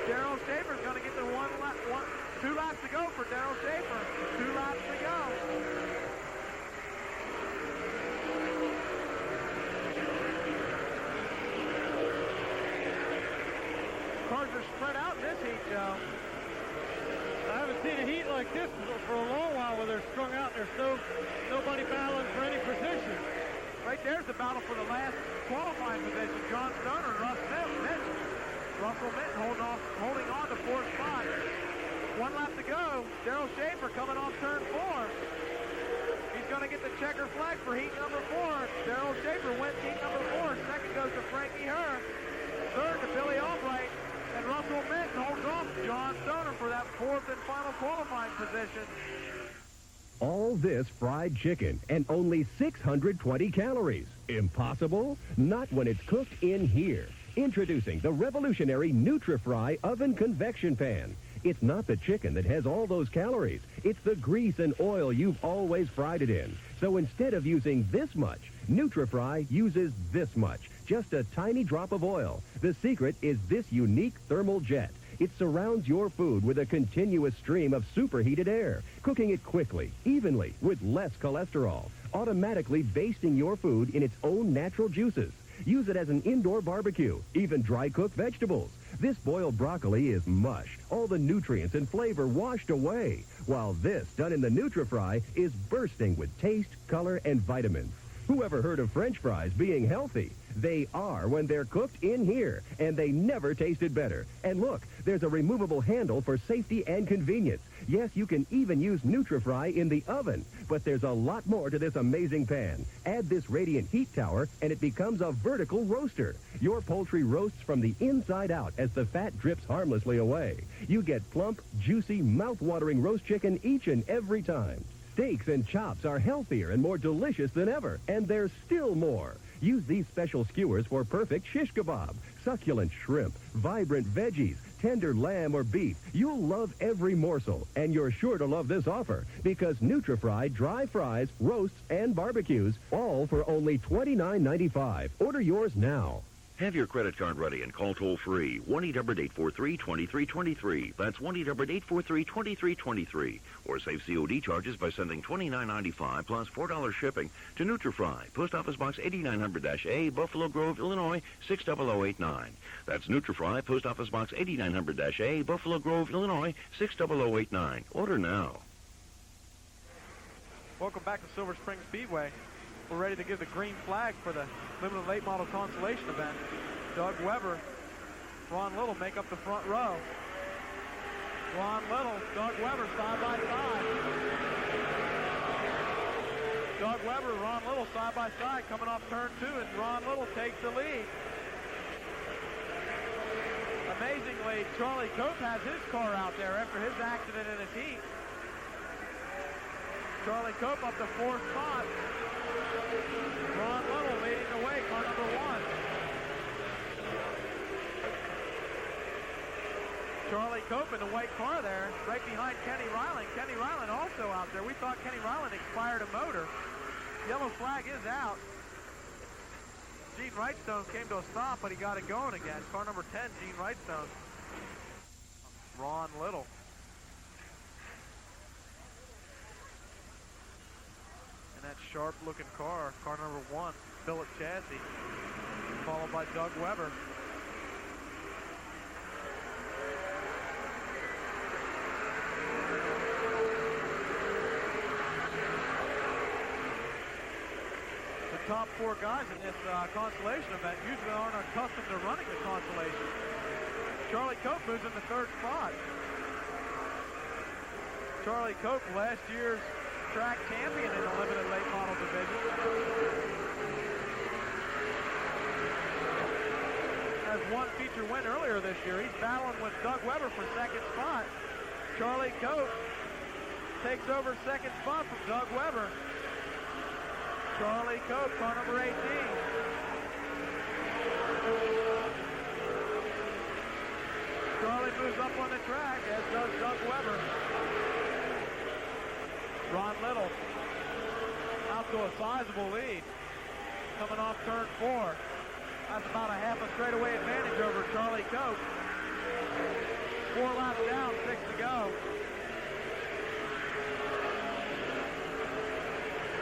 Daryl Schaefer's going to get the 2 laps to go for Daryl Schaefer. 2 laps to go. Cars are spread out in this heat, Joe. I haven't seen a heat like this for a long while where they're strung out and there's nobody battling for any position. Right there's the battle for the last qualifying position. John Stoner and Russ Minton. Russell Minton holding on to fourth spot. 1 lap to go. Daryl Schaefer coming off turn 4. He's going to get the checker flag for heat number 4. Daryl Schaefer wins heat number 4. Second goes to Frankie Hurst. Third to Billy Albright. And Russell Minton holds off John Stoner for that 4th and final qualifying position. All this fried chicken and only 620 calories. Impossible? Not when it's cooked in here. Introducing the revolutionary NutriFry Oven Convection Pan. It's not the chicken that has all those calories. It's the grease and oil you've always fried it in. So instead of using this much, NutriFry uses this much. Just a tiny drop of oil. The secret is this unique thermal jet. It surrounds your food with a continuous stream of superheated air, cooking it quickly, evenly, with less cholesterol, automatically basting your food in its own natural juices. Use it as an indoor barbecue, even dry-cooked vegetables. This boiled broccoli is mush, all the nutrients and flavor washed away, while this, done in the NutriFry, is bursting with taste, color, and vitamins. Whoever heard of French fries being healthy? They are when they're cooked in here, and they never tasted better. And look, there's a removable handle for safety and convenience. Yes, you can even use NutriFry in the oven, but there's a lot more to this amazing pan. Add this radiant heat tower, and it becomes a vertical roaster. Your poultry roasts from the inside out as the fat drips harmlessly away. You get plump, juicy, mouth-watering roast chicken each and every time. Steaks and chops are healthier and more delicious than ever, and there's still more. Use these special skewers for perfect shish kebab, succulent shrimp, vibrant veggies, tender lamb or beef. You'll love every morsel, and you're sure to love this offer because NutriFry dry fries, roasts, and barbecues, all for only $29.95. Order yours now. Have your credit card ready and call toll-free 1-800-843-2323. That's 1-800-843-2323. Or save COD charges by sending $29.95 plus $4 shipping to NutriFry, Post Office Box 8900-A, Buffalo Grove, Illinois 60089. That's NutriFry, Post Office Box 8900-A, Buffalo Grove, Illinois 60089. Order now. Welcome back to Silver Spring Speedway. We're ready to give the green flag for the limited late model consolation event. Doug Weber, Ron Little make up the front row. Ron Little, Doug Weber side by side. Doug Weber, Ron Little side by side coming off turn 2, and Ron Little takes the lead. Amazingly, Charlie Cope has his car out there after his accident in his heat. Charlie Cope up to 4th spot. Ron Little leading the way, car number 1. Charlie Cope in the white car there, right behind Kenny Ryland. Kenny Ryland also out there. We thought Kenny Ryland expired a motor. Yellow flag is out. Gene Wrightstone came to a stop, but he got it going again. Car number 10, Gene Wrightstone. Ron Little. And that sharp-looking car, car number 1, Philip Chassie, followed by Doug Weber. Top 4 guys in this consolation event usually aren't accustomed to running the consolation. Charlie Cope moves in the 3rd spot. Charlie Cope, last year's track champion in the limited late model division. Has one feature win earlier this year. He's battling with Doug Weber for 2nd spot. Charlie Cope takes over 2nd spot from Doug Weber. Charlie Cope, car number 18. Charlie moves up on the track, as does Doug Weber. Ron Little out to a sizable lead. Coming off turn 4. That's about a half a straightaway advantage over Charlie Cope. 4 laps down, 6 to go.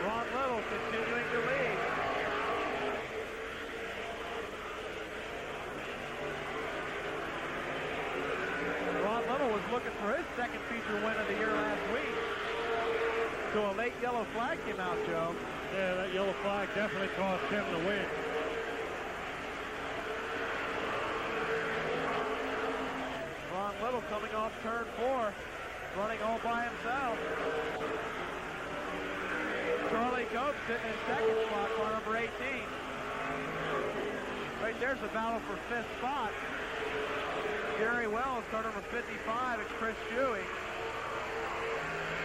Ron Little continuing to lead. Ron Little was looking for his 2nd feature win of the year last week. So a late yellow flag came out, Joe. Yeah, that yellow flag definitely cost him the win. Ron Little coming off turn 4, running all by himself. Charlie Cope sitting in 2nd spot, car number 18. Right there's the battle for 5th spot. Jerry Wells, car number 55, and Chris Shuey.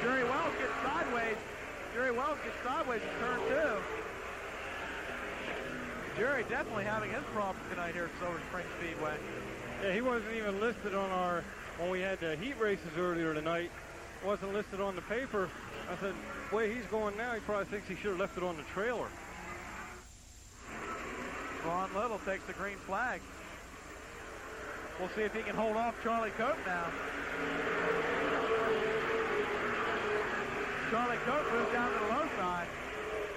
Jerry Wells gets sideways. Jerry Wells gets sideways in turn 2. Jerry definitely having his problem tonight here at Silver Spring Speedway. Yeah, he wasn't even listed on when we had the heat races earlier tonight. Wasn't listed on the paper. I said, the way he's going now, he probably thinks he should have left it on the trailer. Ron Little takes the green flag. We'll see if he can hold off Charlie Cope now. Charlie Cope moves down to the low side.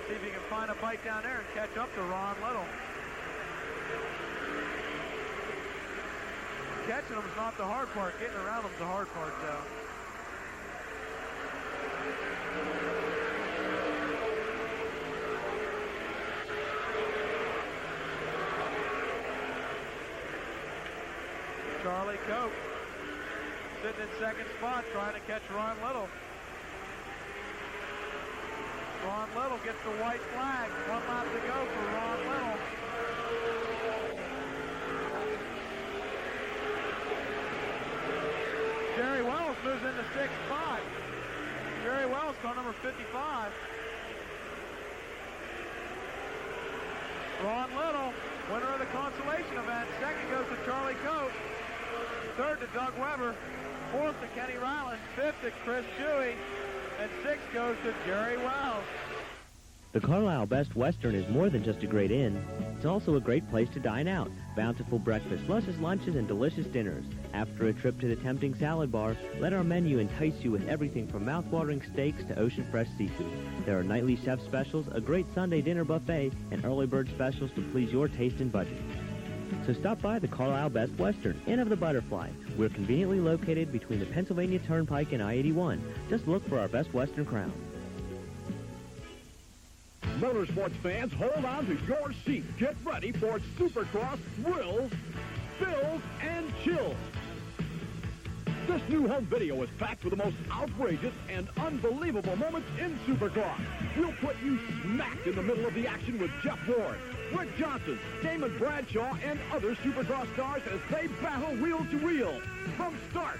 See if he can find a bite down there and catch up to Ron Little. Catching him is not the hard part. Getting around him is the hard part, though. Charlie Cope sitting in 2nd spot trying to catch Ron Little. Ron Little gets the white flag. 1 lap to go for Ron Little. Jerry Wells moves into 6th spot. Jerry Wells, car number 55. Ron Little, winner of the consolation event. 2nd goes to Charlie Cope. 3rd to Doug Weber. 4th to Kenny Ryland. 5th to Chris Shuey. And 6th goes to Jerry Wells. The Carlisle Best Western is more than just a great inn. It's also a great place to dine out. Bountiful breakfast, luscious lunches, and delicious dinners. After a trip to the tempting salad bar, let our menu entice you with everything from mouth-watering steaks to ocean-fresh seafood. There are nightly chef specials, a great Sunday dinner buffet, and early bird specials to please your taste and budget. So stop by the Carlisle Best Western, Inn of the Butterfly. We're conveniently located between the Pennsylvania Turnpike and I-81. Just look for our Best Western crown. Motorsports fans, hold on to your seat. Get ready for Supercross thrills, spills, and chills. This new home video is packed with the most outrageous and unbelievable moments in Supercross. We'll put you smack in the middle of the action with Jeff Ward, Rick Johnson, Damon Bradshaw, and other Supercross stars as they battle wheel to wheel. From start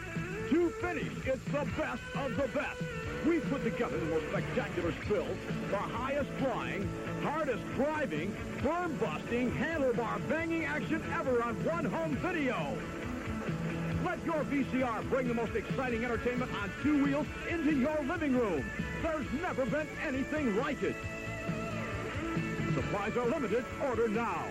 to finish, it's the best of the best. We put together the most spectacular spills, the highest flying, hardest driving, berm-busting, handlebar-banging action ever on one home video. Let your VCR bring the most exciting entertainment on 2 wheels into your living room. There's never been anything like it. Supplies are limited. Order now.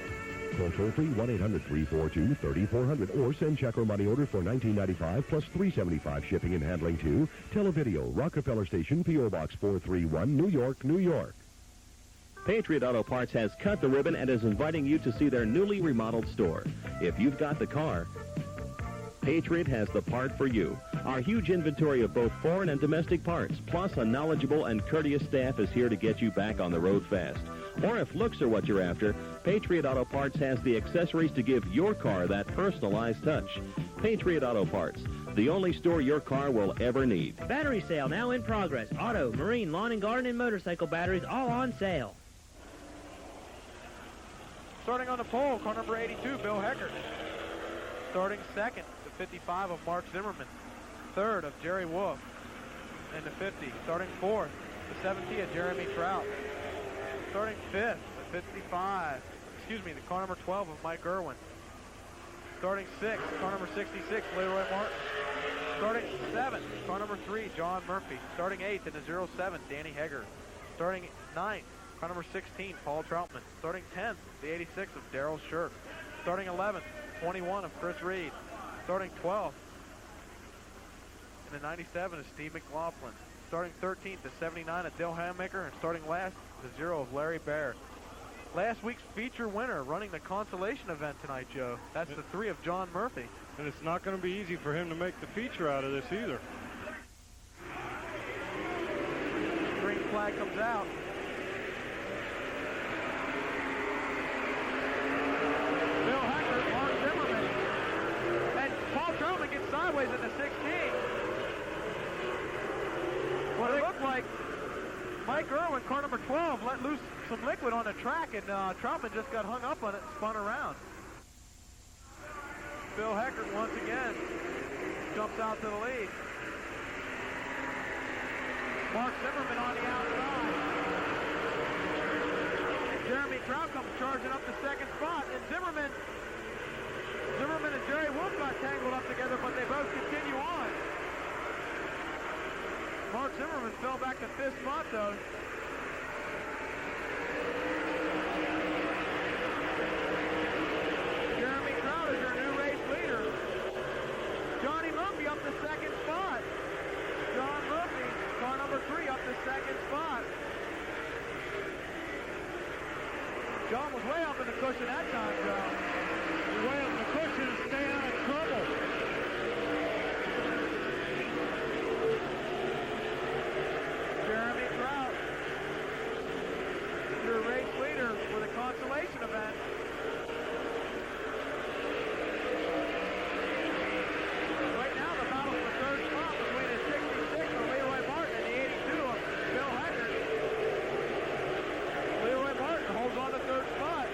Call toll-free 1-800-342-3400 or send check or money order for $19.95 plus $3.75 shipping and handling to Televideo, Rockefeller Station, P.O. Box 431, New York, New York. Patriot Auto Parts has cut the ribbon and is inviting you to see their newly remodeled store. If you've got the car, Patriot has the part for you. Our huge inventory of both foreign and domestic parts, plus a knowledgeable and courteous staff is here to get you back on the road fast. Or if looks are what you're after, Patriot Auto Parts has the accessories to give your car that personalized touch. Patriot Auto Parts, the only store your car will ever need. Battery sale now in progress. Auto, marine, lawn and garden, and motorcycle batteries all on sale. Starting on the pole, car number 82, Bill Heckert. Starting second, the 55 of Mark Zimmerman. Third of Jerry Wolf. And the 50. Starting fourth, the 70 of Jeremy Trout. Starting fifth, the 55. Excuse me, the car number 12 of Mike Irwin. Starting sixth, car number 66, Leroy Martin. Starting seventh, car number 3, John Murphy. Starting eighth in the 07, Danny Heger. Starting ninth, car number 16, Paul Troutman. Starting 10th, the 86 of Darryl Shirk. Starting 11th, 21 of Chris Reed. Starting 12th, in the 97 is Steve McLaughlin. Starting 13th, the 79 of Dale Hammaker. And starting last, the 0 of Larry Baer. Last week's feature winner running the consolation event tonight, Joe. That's the 3 of John Murphy. And it's not going to be easy for him to make the feature out of this either. Green flag comes out. Bill Heckert, Mark Zimmerman, and Paul Troutman gets sideways in the 16. What it looked like, Mike Irwin, car number 12, let loose some liquid on the track, and Troutman just got hung up on it and spun around. Bill Heckert once again jumps out to the lead. Mark Zimmerman on the outside. Jeremy Trout comes charging up the second spot, and Zimmerman and Jerry Wolf got tangled up together, but they both continue on. Mark Zimmerman fell back to fifth spot, though. Jeremy Trout is your new race leader. Johnny Murphy up the second spot. John Murphy, car number 3, up the second spot. John was way up in the cushion that time, Joe. Way up in the cushion and stay out of trouble. Jeremy Trout, your race leader for the consolation event. Right now, the battle for third spot between the 66 of Leroy Martin and the 82 of Bill Heckert. Leroy Martin holds on to third spot.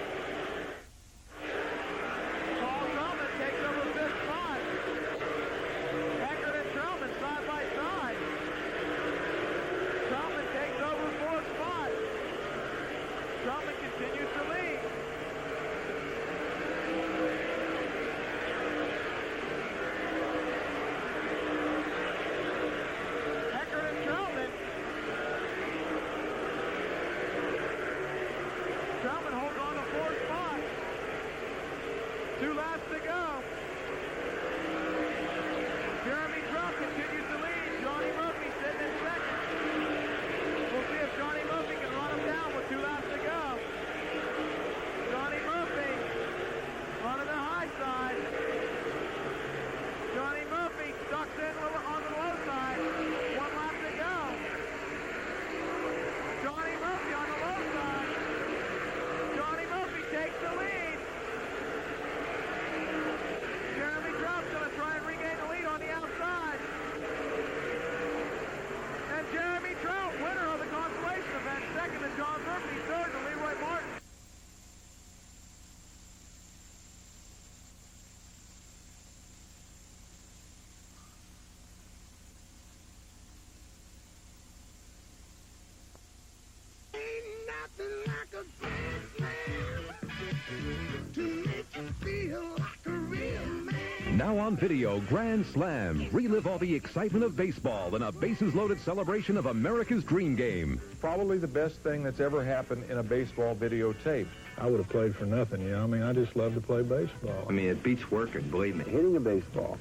Paul Troutman takes over Now on video, Grand Slam. Relive all the excitement of baseball in a bases-loaded celebration of America's dream game. Probably the best thing that's ever happened in a baseball videotape. I would have played for nothing, you know. I mean, I just love to play baseball. I mean, it beats working, believe me. Hitting a baseball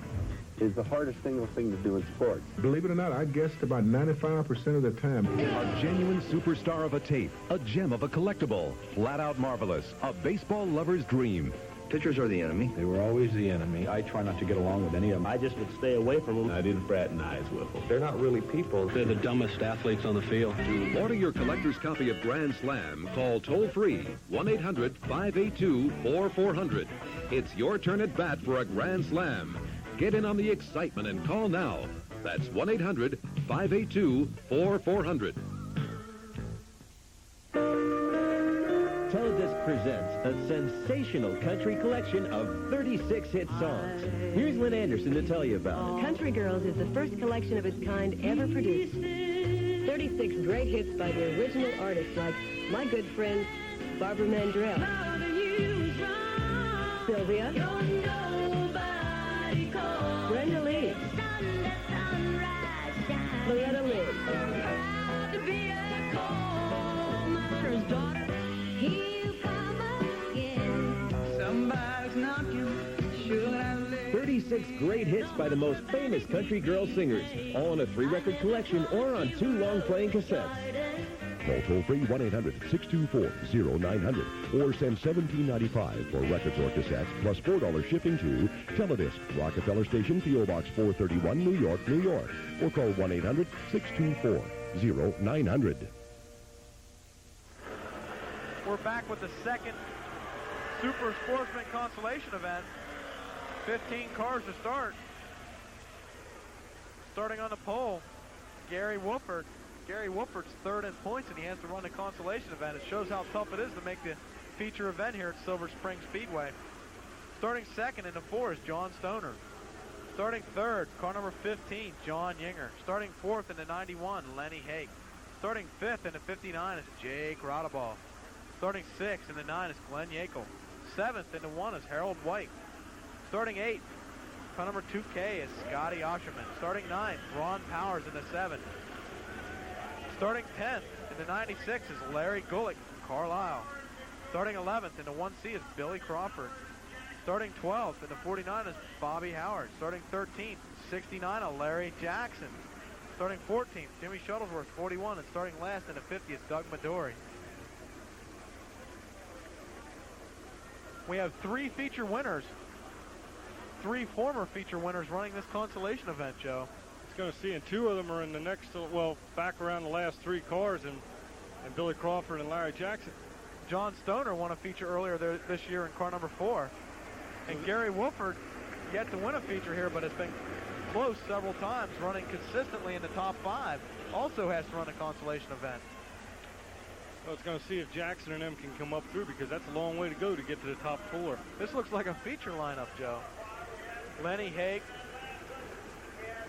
is the hardest single thing to do in sports. Believe it or not, I guessed about 95% of the time. A genuine superstar of a tape, a gem of a collectible, flat-out marvelous, a baseball lover's dream. Pitchers are the enemy. They were always the enemy. I try not to get along with any of them. I just would stay away from them. I didn't fraternize with them. They're not really people. They're the dumbest athletes on the field. To order your collector's copy of Grand Slam, call toll-free 1-800-582-4400. It's your turn at bat for a Grand Slam. Get in on the excitement and call now. That's 1-800-582-4400. Teledisc presents a sensational country collection of 36 hit songs. Here's Lynn Anderson to tell you about it. Country Girls is the first collection of its kind ever produced. 36 great hits by the original artists like my good friend Barbara Mandrell, Sylvia, Brenda Lee, Loretta Lynn, daughter. 36 great hits by the most famous country girl singers, all in a 3-record collection or on 2 long-playing cassettes. Call toll-free 1-800-624-0900 or send $17.95 for records or cassettes plus $4 shipping to Teledisc, Rockefeller Station, P.O. Box 431, New York, New York. Or call 1-800-624-0900. We're back with the second Super Sportsman Consolation event. 15 cars to start. Starting on the pole, Gary Wolford. Gary Wolford's third in points, and he has to run the consolation event. It shows how tough it is to make the feature event here at Silver Spring Speedway. Starting second in the 4 is John Stoner. Starting third, car number 15, John Yinger. Starting fourth in the 91, Lenny Hake. Starting fifth in the 59 is Jake Rodaball. Starting sixth in the 9 is Glenn Yackel. Seventh in the 1 is Harold White. Starting 8th, car number 2K is Scotty Osherman. Starting 9th, Ron Powers in the 7. Starting 10th in the 96 is Larry Gulick from Carlisle. Starting 11th in the 1C is Billy Crawford. Starting 12th in the 49 is Bobby Howard. Starting 13th, 69 is Larry Jackson. Starting 14th, Jimmy Shuttlesworth, 41. And starting last in the 50 is Doug Midori. We have 3 feature winners. 3 former feature winners running this consolation event, Joe. It's going to see, and 2 of them are in the next, well, back around the last 3 cars, and Billy Crawford and Larry Jackson. John Stoner won a feature earlier this year in car number 4. And Gary Wolford yet to win a feature here, but has been close several times, running consistently in the top 5. Also has to run a consolation event. Well, it's going to see if Jackson and them can come up through, because that's a long way to go to get to the top 4. This looks like a feature lineup, Joe. Lenny Hake,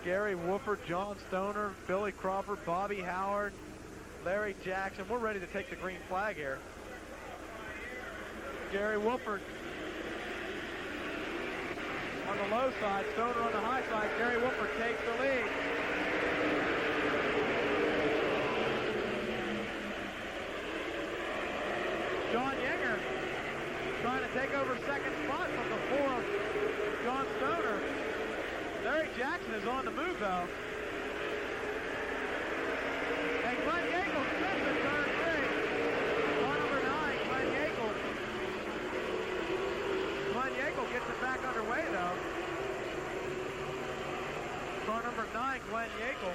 Gary Wolford, John Stoner, Billy Crawford, Bobby Howard, Larry Jackson. We're ready to take the green flag here. Gary Wolford on the low side, Stoner on the high side. Gary Wolford takes the lead. John Yeager trying to take over second spot from the 4 of John Stoner. Larry Jackson is on the move, though. And Glenn Yackel gets in turn 3. Car number 9, Glenn Yackel. Glenn Yackel gets it back underway, though. Car number 9, Glenn Yackel.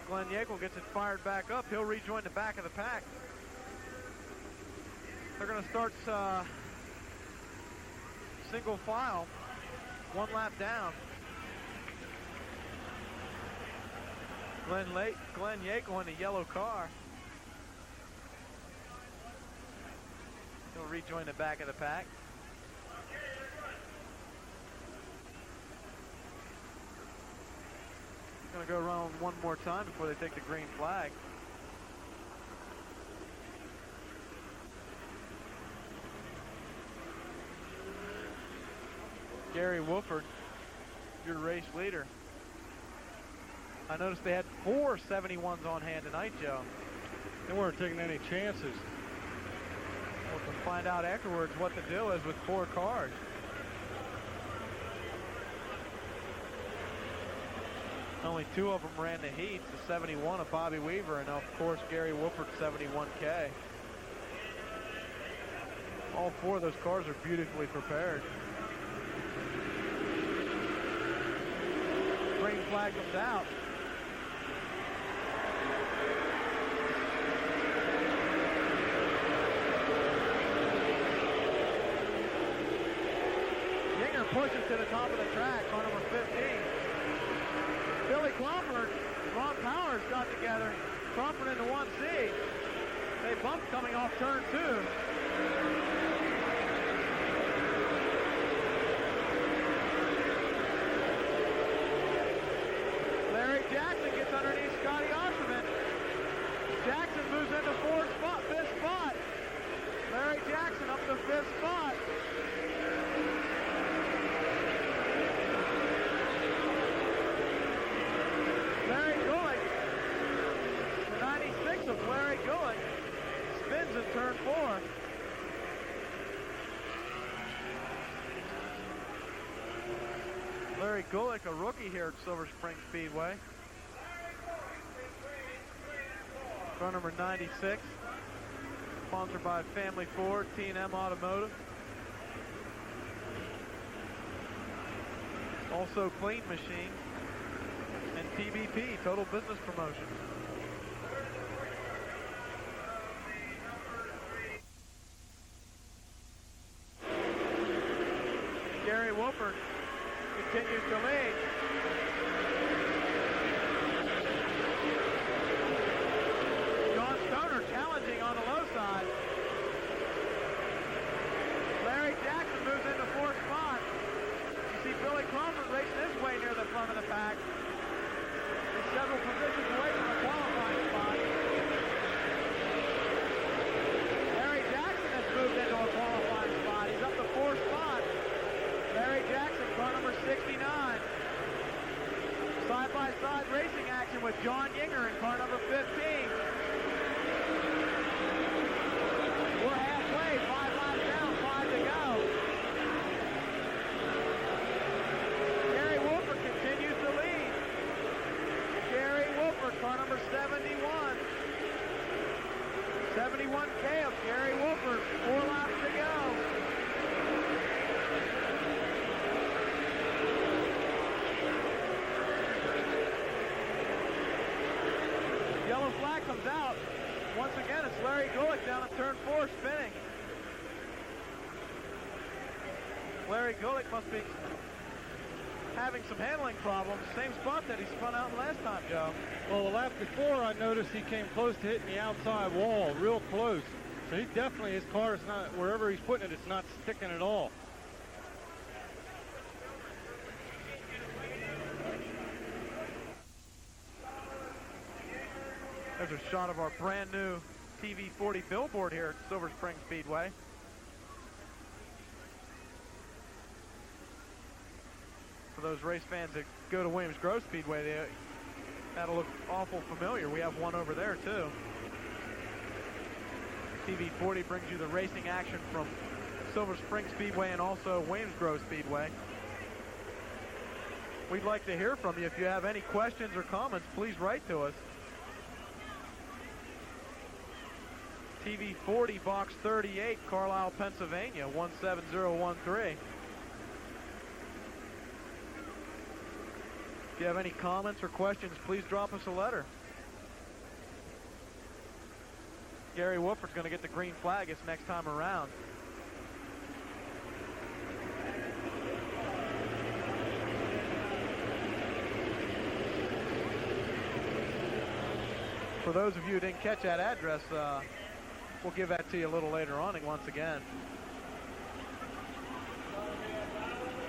Glenn Yackel gets it fired back up. He'll rejoin the back of the pack. They're going to start single file, 1 lap down. Glenn Yackel in the yellow car. He'll rejoin the back of the pack. Going to go around one more time before they take the green flag. Gary Wolford, your race leader. I noticed they had 4 71s on hand tonight, Joe. They weren't taking any chances. We'll find out afterwards what the deal is with 4 cars. Only 2 of them ran the heats, the 71 of Bobby Weaver, and of course Gary Wolford's 71K. All 4 of those cars are beautifully prepared. Green flag comes out. Yinger pushes to the top of the track, car number 15. Billy Crawford, Ron Powers got together. Crawford into 1C. They bumped coming off turn 2. Larry Jackson gets underneath Scotty Osherman. Jackson moves into 5th spot. Larry Jackson up to 5th spot. Larry Gulick, the 96 of Larry Gulick, spins in turn 4. Larry Gulick, a rookie here at Silver Spring Speedway. Car number 96, sponsored by Family Ford, T&M Automotive. Also Clean Machine and TBP, Total Business Promotions. Gary Wolford continues to lead. John Stoner challenging on the low side. Larry Jackson moves into 4th spot. You see Billy Crawford racing his way near the front of the pack. He's several positions away from the qualifying spot. Larry Jackson has moved into a qualifying spot. He's up to 4th spot. Larry Jackson, car number 69. Side-by-side racing action with John Yinger in car number 15. We're halfway, 5 laps down, 5 to go. Gary Wolford continues to lead. Gary Wolford, car number 71. 71K of Gary Wolford, 4 laps to go. Yellow flag comes out. Once again, it's Larry Gulick down at turn 4 spinning. Larry Gulick must be having some handling problems. Same spot that he spun out last time, Joe. Well, the lap before, I noticed he came close to hitting the outside wall, real close. So he definitely, his car is not, wherever he's putting it, it's not sticking at all. There's a shot of our brand new TV40 billboard here at Silver Spring Speedway. For those race fans that go to Williams Grove Speedway, that'll look awful familiar. We have one over there too. TV40 brings you the racing action from Silver Spring Speedway and also Williams Grove Speedway. We'd like to hear from you. If you have any questions or comments, please write to us. TV40 Box 38, Carlisle, Pennsylvania, 17013. If you have any comments or questions, please drop us a letter. Gary Wolford's going to get the green flag his next time around. For those of you who didn't catch that address, we'll give that to you a little later on once again.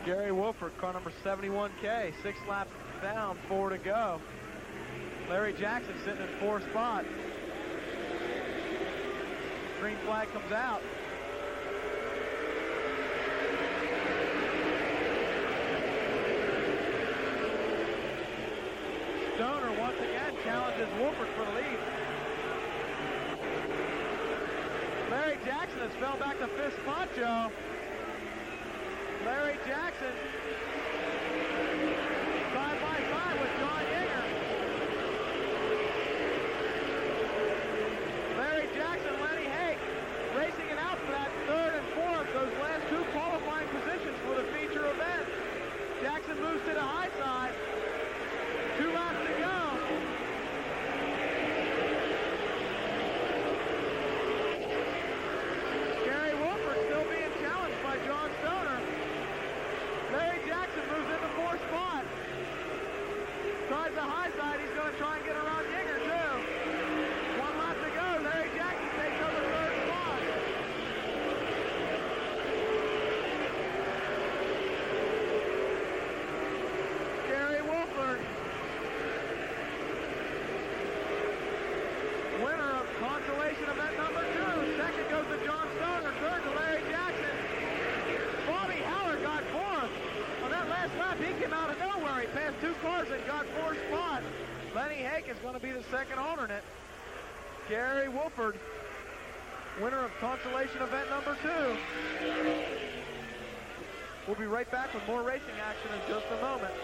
Gary Wolford, car number 71K, 6 laps down, 4 to go. Larry Jackson sitting in 4th spot. Green flag comes out. Stoner once again challenges Wolford for the lead. Larry Jackson has fell back to 5th spot, Joe. Larry Jackson side by side with John Yeager. Larry Jackson, Lenny Hake racing it out for that 3rd and 4th, those last 2 qualifying positions for the feature event. Jackson moves to the high side. 2 laps to go. Gary Wolford still being challenged by John Stoner. Larry Jackson moves into 4th spot. Tries the high side. He's going to try and get around Yeager too. 1 lap to go. Larry Jackson takes over 3rd spot. Gary Wolford, winner of consolation event number 2. Second goes to John Stoner. Third to Larry Jackson. Bobby Howard got 4th. On that last lap, he came out of nowhere. He passed 2 cars and got 4th spot. Lenny Hake is going to be the second alternate. Gary Wolford, winner of consolation event number 2. We'll be right back with more racing action in just a moment.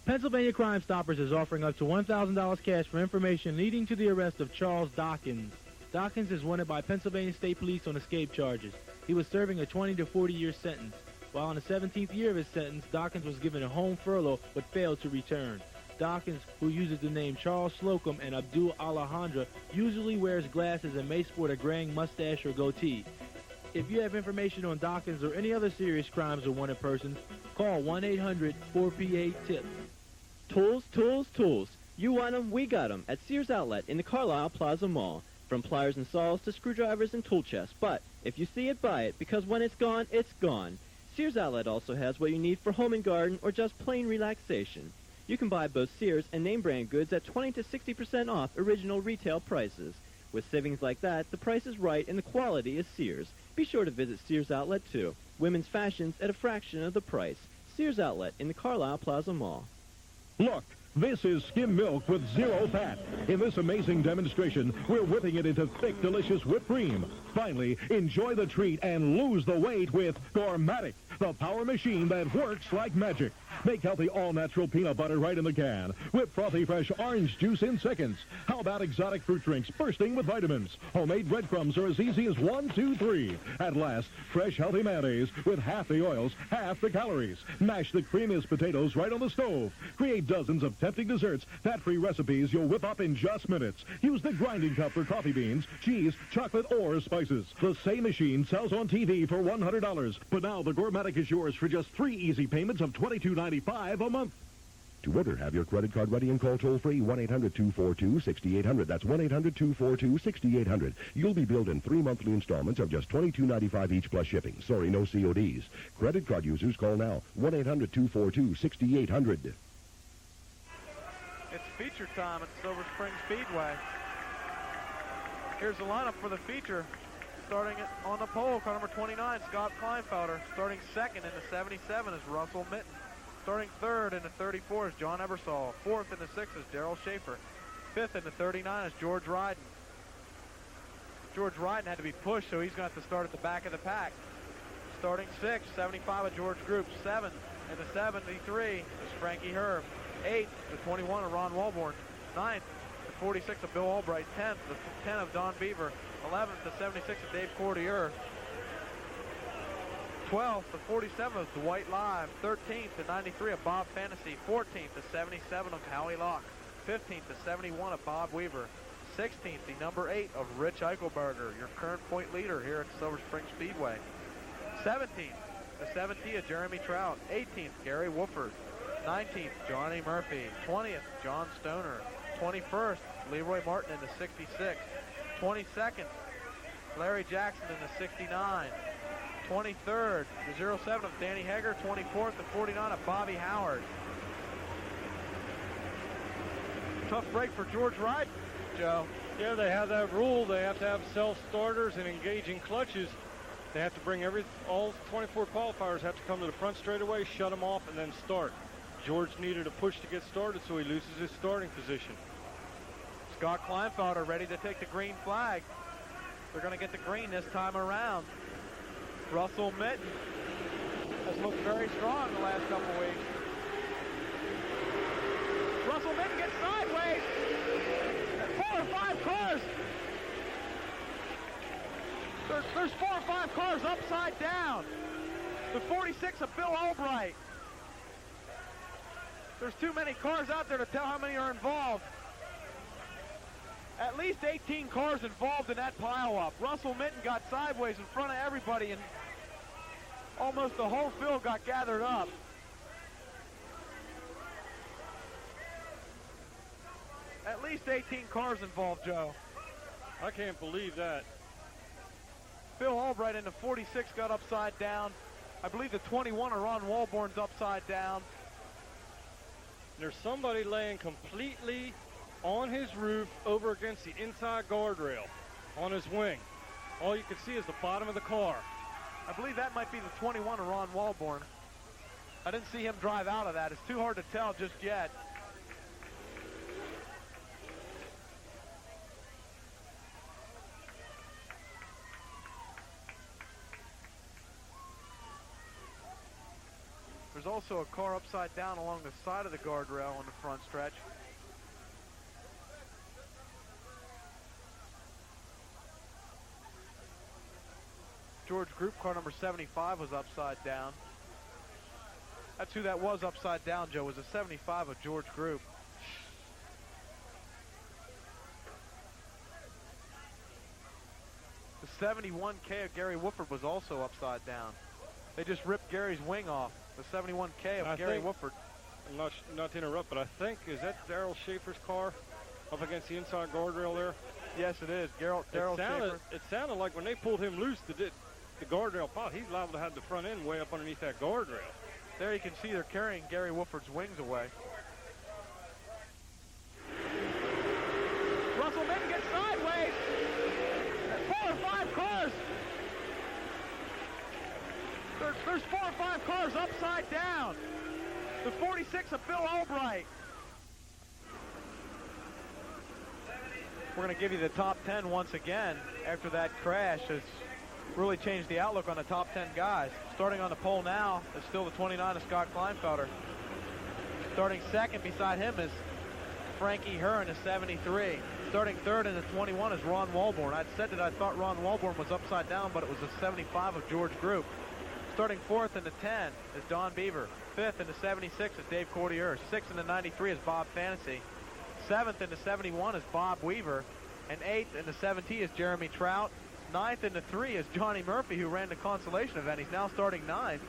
Pennsylvania Crime Stoppers is offering up to $1,000 cash for information leading to the arrest of Charles Dawkins. Dawkins is wanted by Pennsylvania State Police on escape charges. He was serving a 20 to 40-year sentence. While in the 17th year of his sentence, Dawkins was given a home furlough but failed to return. Dawkins, who uses the name Charles Slocum and Abdul Alejandra, usually wears glasses and may sport a graying mustache or goatee. If you have information on Dawkins or any other serious crimes or wanted persons, call 1-800-4PA-TIP. Tools, tools, tools. You want them, we got them at Sears Outlet in the Carlisle Plaza Mall. From pliers and saws to screwdrivers and tool chests. But if you see it, buy it, because when it's gone, it's gone. Sears Outlet also has what you need for home and garden or just plain relaxation. You can buy both Sears and name brand goods at 20 to 60% off original retail prices. With savings like that, the price is right and the quality is Sears. Be sure to visit Sears Outlet too. Women's fashions at a fraction of the price. Sears Outlet in the Carlisle Plaza Mall. Look, this is skim milk with 0 fat. In this amazing demonstration, we're whipping it into thick, delicious whipped cream. Finally, enjoy the treat and lose the weight with Gourmatic, the power machine that works like magic. Make healthy all-natural peanut butter right in the can. Whip frothy fresh orange juice in seconds. How about exotic fruit drinks bursting with vitamins? Homemade breadcrumbs are as easy as 1, 2, 3. At last, fresh healthy mayonnaise with half the oils, half the calories. Mash the creamiest potatoes right on the stove. Create dozens of tempting desserts, fat-free recipes you'll whip up in just minutes. Use the grinding cup for coffee beans, cheese, chocolate, or spices. The same machine sells on TV for $100. But now the Gourmatic is yours for just 3 easy payments of $22.95 a month. To order, have your credit card ready and call toll-free 1-800-242-6800. That's 1-800-242-6800. You'll be billed in 3 monthly installments of just $22.95 each plus shipping. Sorry, no CODs. Credit card users, call now. 1-800-242-6800. It's feature time at Silver Spring Speedway. Here's the lineup for the feature. Starting on the pole, car number 29, Scott Kleinfelder. Starting second in the 77 is Russell Mitten. Starting third in the 34 is John Ebersol. Fourth in the 6 is Daryl Schaefer. Fifth in the 39 is George Ryden. George Ryden had to be pushed, so he's going to have to start at the back of the pack. Starting 6, 75 of George Group. 7th in the 73 is Frankie Herb. 8th, the 21 of Ron Walborn. 9th, the 46 of Bill Albright. 10th, the 10 of Don Beaver. 11th, the 76 of Dave Cordier. 12th, the 47 of Dwight Live. 13th, the 93 of Bob Fantasy. 14th, the 77 of Howie Locke. 15th, the 71 of Bob Weaver. 16th, the number 8 of Rich Eichelberger, your current point leader here at Silver Spring Speedway. 17th, the 70 of Jeremy Trout. 18th, Gary Wolford. 19th, Johnny Murphy. 20th, John Stoner. 21st, Leroy Martin in the 66. 22nd, Larry Jackson in the 69. 23rd, the 07 of Danny Hager. 24th, the 49 of Bobby Howard. Tough break for George Wright, Joe. Yeah, they have that rule. They have to have self-starters and engaging clutches. They have to bring all 24 qualifiers have to come to the front straightaway, shut them off, and then start. George needed a push to get started, so he loses his starting position. Scott Kleinfelder ready to take the green flag. They're going to get the green this time around. Russell Mitten has looked very strong the last couple weeks. Russell Mitten gets sideways. 4 or 5 cars. There's 4 or 5 cars upside down. The 46 of Bill Albright. There's too many cars out there to tell how many are involved. At least 18 cars involved in that pileup. Russell Mitten got sideways in front of everybody, and almost the whole field got gathered up. At least 18 cars involved, Joe. I can't believe that. Bill Albright in the 46 got upside down. I believe the 21 of Ron Walborn's upside down. There's somebody laying completely on his roof over against the inside guardrail on his wing. All you can see is the bottom of the car. I believe that might be the 21 of Ron Walborn. I didn't see him drive out of that. It's too hard to tell just yet. There's also a car upside down along the side of the guardrail on the front stretch. George Group car number 75 was upside down. That's who that was upside down, Joe, was a 75 of George Group. The 71K of Gary Wooford was also upside down. They just ripped Gary's wing off. The 71K of Gary Wooford. Not to interrupt, but I think, is that Darrell Schaefer's car up against the inside guardrail there? Yes, it is. Darrell Schaefer. It sounded like when they pulled him loose, the guardrail popped. He's liable to have the front end way up underneath that guardrail. There you can see they're carrying Gary Wooford's wings away. Russell Mitten gets sideways. 4 or 5 cars. There's 4 or 5 cars upside down. The 46 of Bill Albright. We're going to give you the top 10 once again after that crash. Has really changed the outlook on the top 10 guys. Starting on the pole now is still the 29 of Scott Kleinfelder. Starting second beside him is Frankie Hearn, the 73. Starting third in the 21 is Ron Walborn. I'd said that I thought Ron Walborn was upside down, but it was the 75 of George Group. Starting fourth in the 10 is Don Beaver. Fifth in the 76 is Dave Cordier. Sixth in the 93 is Bob Fantasy. Seventh in the 71 is Bob Weaver. And eighth in the 17 is Jeremy Trout. Ninth in the 3 is Johnny Murphy, who ran the consolation event. He's now starting ninth.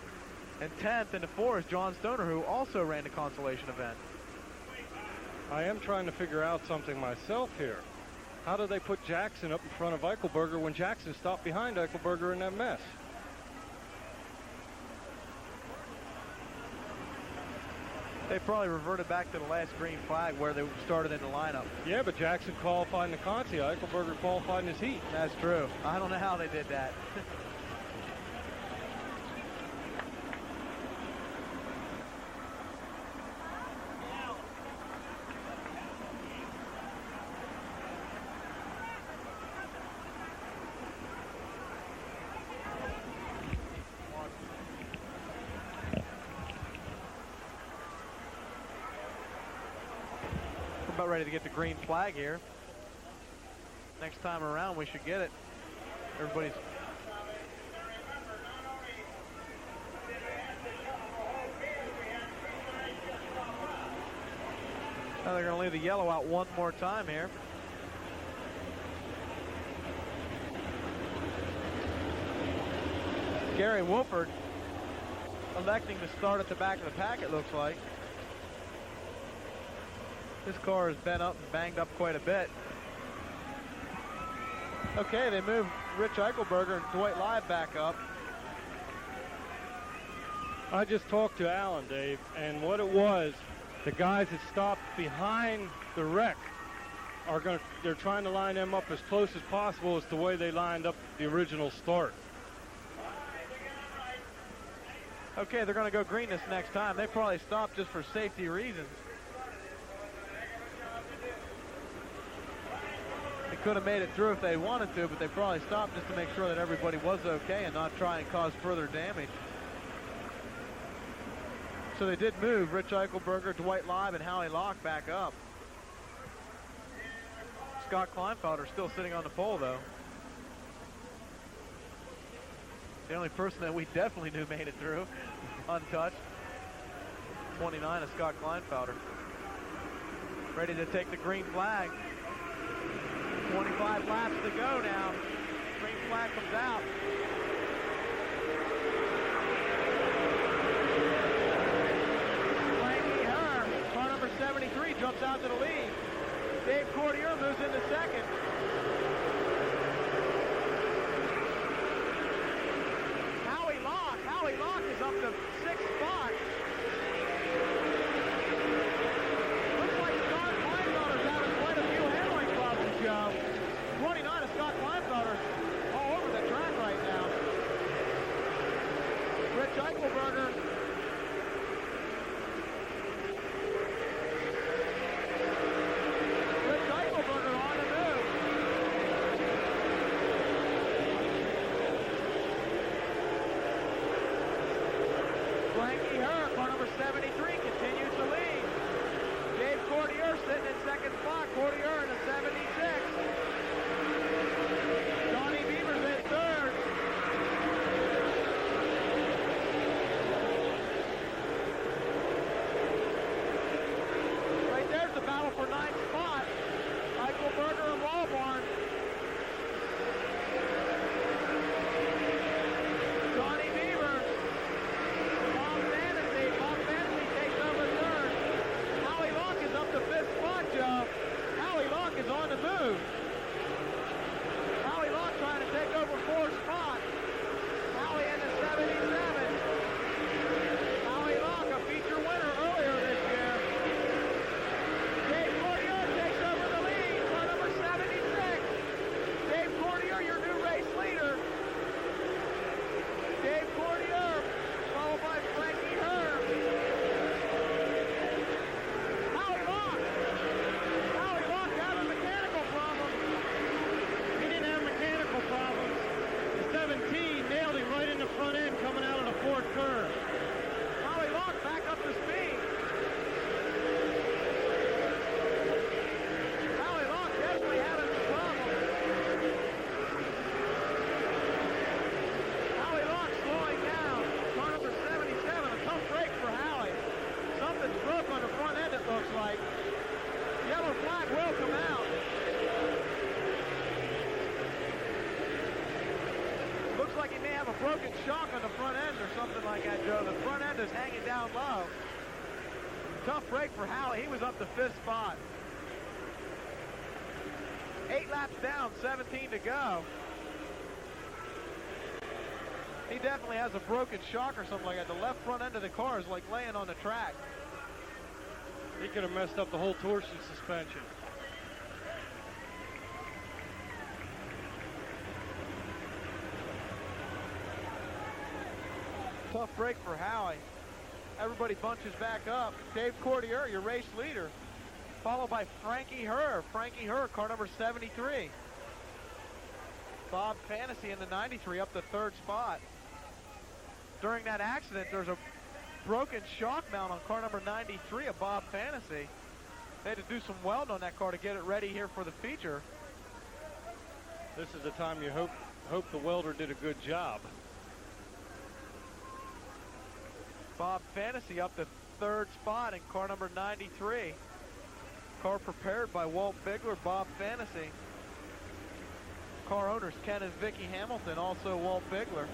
And 10th in the 4 is John Stoner, who also ran the consolation event. I am trying to figure out something myself here. How do they put Jackson up in front of Eichelberger when Jackson stopped behind Eichelberger in that mess? They probably reverted back to the last green flag where they started in the lineup. Yeah, but Jackson qualified in the Conti. Eichelberger qualified in his heat. That's true. I don't know how they did that. About ready to get the green flag here. Next time around we should get it. Everybody's now they're going to leave the yellow out one more time here. Gary Wooford electing to start at the back of the pack, it looks like. This car has been up and banged up quite a bit. Okay, they moved Rich Eichelberger and Dwight Live back up. I just talked to Alan, Dave, and what it was, the guys that stopped behind the wreck they're trying to line them up as close as possible as the way they lined up the original start. Okay, they're going to go green this next time. They probably stopped just for safety reasons. They could have made it through if they wanted to, but they probably stopped just to make sure that everybody was okay and not try and cause further damage. So they did move Rich Eichelberger, Dwight Live, and Howie Locke back up. Scott Kleinfelder still sitting on the pole, though. The only person that we definitely knew made it through, untouched. 29 is Scott Kleinfelder. Ready to take the green flag. 25 laps to go now. Green flag comes out. Frankie Herr, car number 73, jumps out to the lead. Dave Courtier moves into second. Howie Locke is up to 6th spot. Looks like Scott Kleinfelder's having quite a few handling problems, Joe. 29 of Scott Kleinfelder all over the track right now. Rich Eichelberger. Rich Eichelberger on the move. Frankie Herr, car number 73, continues to lead. Dave Courtier sitting in second spot. Courtier in the 76. Johnny Beaver's in third. Right there's the battle for 9th spot. Eichelberger and Walbarn. Johnny Beaver. Bob Fantasy takes over third. Howie Locke is up to 5th spot, Joe. Howie Locke is on the move. Howie Locke trying to take over 4th spot. Howie in the 77. Howie Locke, a feature winner earlier this year. Dave Courtier takes over the lead, car number 76. Dave Courtier, your new race leader. Dave Courtier, followed by Frankie Herr. Howie Locke having mechanical problems. He didn't have mechanical problems. The 17 nailed him right in the front end coming out of the 4th curve. Howie Locke back up to speed. Howie Locke definitely having some problems. Howie Locke slowing down. Car number 77, a tough break for Howie. Something's broke on the front end, it looks like. Yellow flag will come out. Looks like he may have a broken shock on the front end or something like that, Joe. The front end is hanging down low. Tough break for Howie. He was up to 5th spot. 8 laps down, 17 to go. He definitely has a broken shock or something like that. The left front end of the car is like laying on the track. He could have messed up the whole torsion suspension. Tough break for Howie. Everybody bunches back up. Dave Courtier, your race leader, followed by Frankie Herr. Frankie Herr, car number 73. Bob Fantasy in the 93 up to 3rd spot. During that accident, there's a broken shock mount on car number 93 of Bob Fantasy. They had to do some welding on that car to get it ready here for the feature. This is the time you hope the welder did a good job. Bob Fantasy up to 3rd spot in car number 93. Car prepared by Walt Bigler, Bob Fantasy. Car owners Ken and Vicki Hamilton, also Walt Bigler.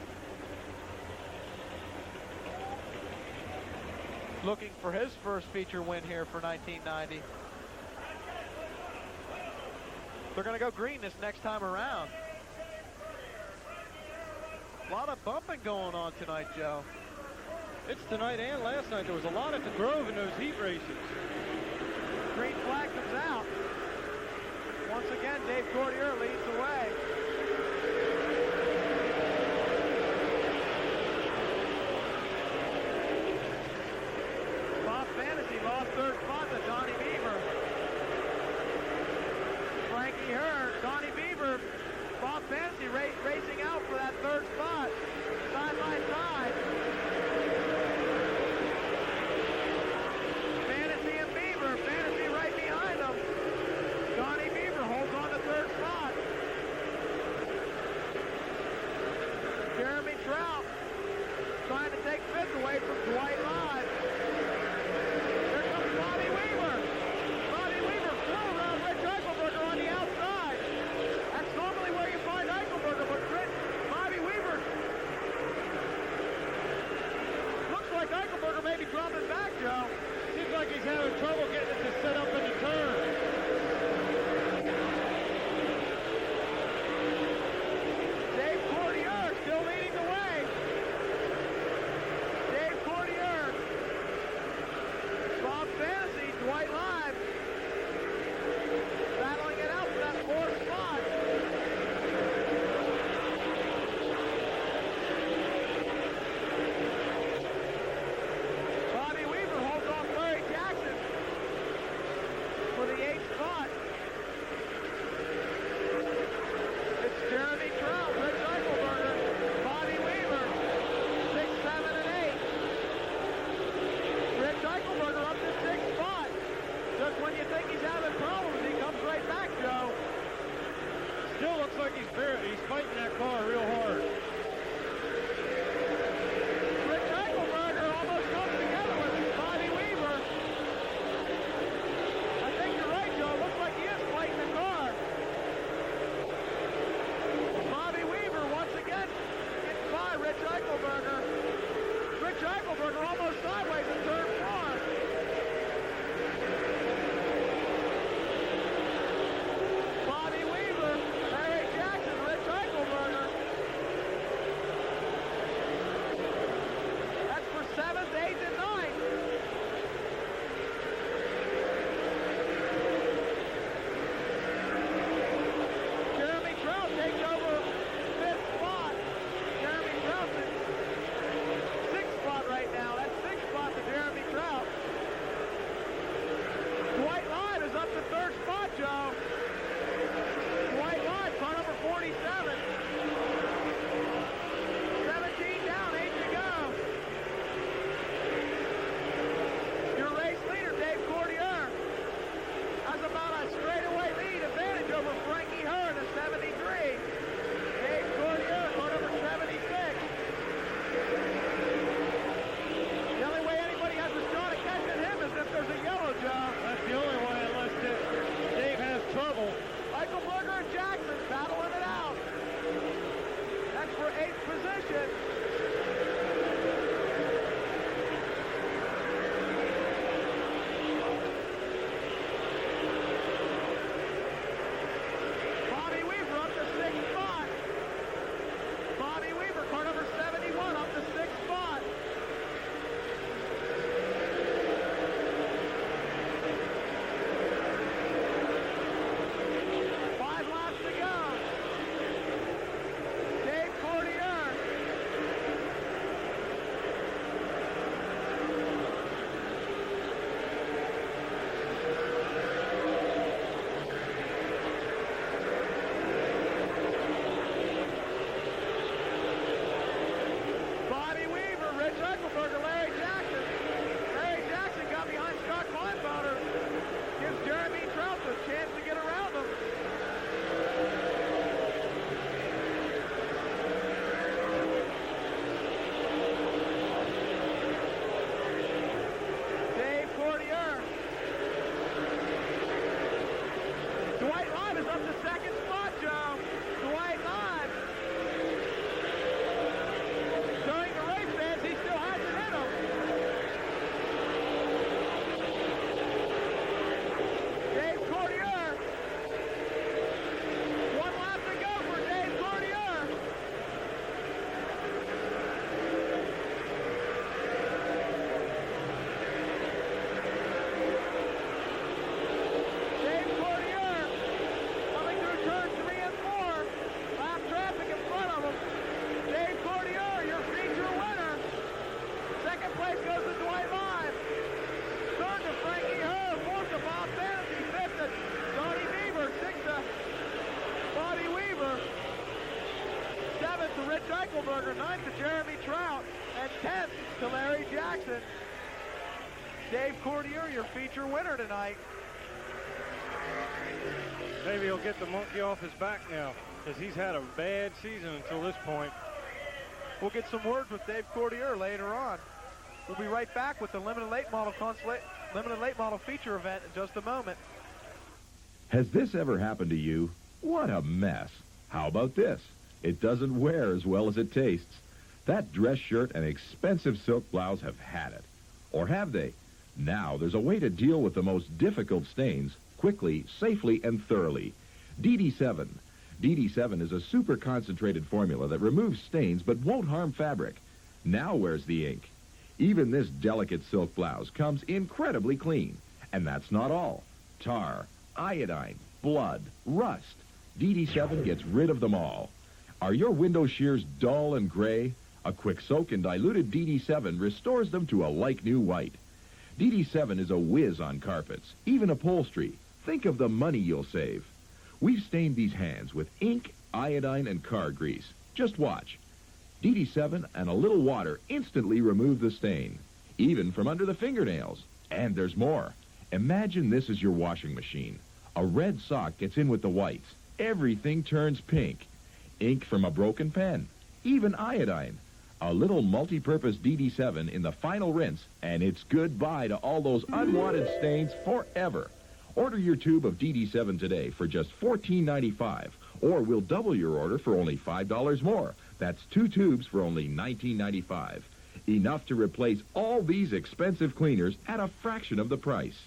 Looking for his first feature win here for 1990. They're going to go green this next time around. A lot of bumping going on tonight, Joe. It's tonight and last night. There was a lot at the Grove in those heat races. Green white flag comes out. Once again, Dave Courtier leads the way. Bob Fantasy lost third spot to Donnie Beaver. Frankie Hearn, Donnie Beaver, Bob Fantasy racing out for that third spot, side by side. Fantasy and Beaver, Fantasy right behind them. Donnie Beaver holds on to third spot. Jeremy Trout trying to take fifth away from Dwight Live. Here comes Bobby Weaver. Bobby Weaver flew around Rich Eichelberger on the outside. That's normally where you find Eichelberger, but Bobby Weaver looks like Eichelberger may be dropping back, Joe. Seems like he's having trouble getting it to set up in the turn. Dave Courtier still leading the way. Dave Courtier. Bob Fantasy, Dwight Live. Battling it out for that fourth spot. Bobby Weaver holds off Larry Jackson for the Rich Eichelberger, 9th to Jeremy Trout, and 10th to Larry Jackson. Dave Courtier, your feature winner tonight. Maybe he'll get the monkey off his back now, because he's had a bad season until this point. We'll get some words with Dave Courtier later on. We'll be right back with the limited late model feature event in just a moment. Has this ever happened to you? What a mess. How about this? It doesn't wear as well as it tastes. That dress shirt and expensive silk blouse have had it. Or have they? Now there's a way to deal with the most difficult stains quickly, safely, and thoroughly. DD7. DD7 is a super concentrated formula that removes stains but won't harm fabric. Now where's the ink? Even this delicate silk blouse comes incredibly clean. And that's not all. Tar, iodine, blood, rust. DD7 gets rid of them all. Are your window shears dull and gray? A quick soak in diluted DD7 restores them to a like-new white. DD7 is a whiz on carpets, even upholstery. Think of the money you'll save. We've stained these hands with ink, iodine, and car grease. Just watch. DD7 and a little water instantly remove the stain, even from under the fingernails. And there's more. Imagine this is your washing machine. A red sock gets in with the whites. Everything turns pink. Ink from a broken pen, even iodine. A little multi-purpose DD7 in the final rinse, and it's goodbye to all those unwanted stains forever. Order your tube of DD7 today for just $14.95, or we'll double your order for only $5 more. That's 2 tubes for only $19.95. Enough to replace all these expensive cleaners at a fraction of the price.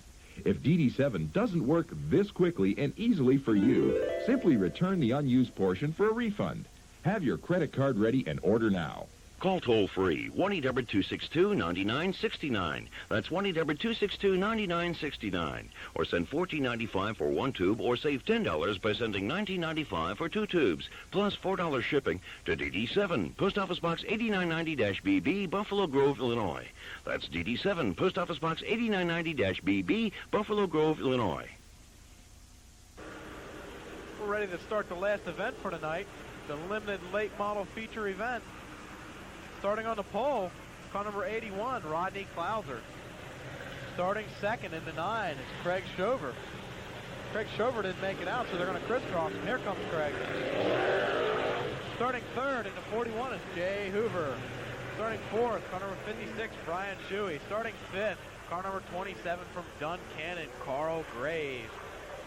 If DD7 doesn't work this quickly and easily for you, simply return the unused portion for a refund. Have your credit card ready and order now. Call toll-free, 1-800-262-9969. That's 1-800-262-9969. Or send $14.95 for 1 tube, or save $10 by sending $19.95 for 2 tubes, plus $4 shipping to DD7, Post Office Box 8990-BB, Buffalo Grove, Illinois. That's DD7, Post Office Box 8990-BB, Buffalo Grove, Illinois. We're ready to start the last event for tonight, the limited late model feature event. Starting on the pole, car number 81, Rodney Klauser. Starting second in the 9 is Craig Shover. Craig Shover didn't make it out, so they're going to crisscross, and here comes Craig. Starting third in the 41 is Jay Hoover. Starting fourth, car number 56, Brian Shuey. Starting fifth, car number 27 from Duncannon, Carl Graves.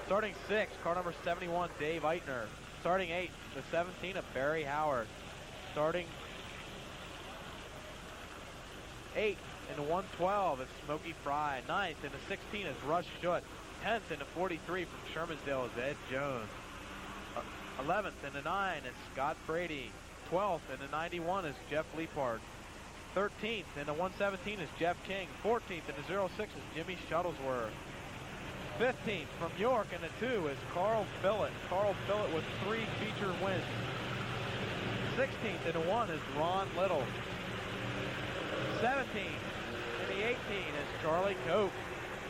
Starting sixth, car number 71, Dave Eitner. Starting eighth, the 17 of Barry Howard. Starting 8th in the 112 is Smokey Fry. 9th in the 16 is Russ Schutt. 10th in the 43 from Shermansdale is Ed Jones. 11th in the 9 is Scott Brady. 12th in the 91 is Jeff Leapard. 13th in the 117 is Jeff King. 14th in the 06 is Jimmy Shuttlesworth. 15th from York in the 2 is Carl Fillett. Carl Fillett with 3 feature wins. 16th in the 1 is Ron Little. 17th in the 18 is Charlie Cope.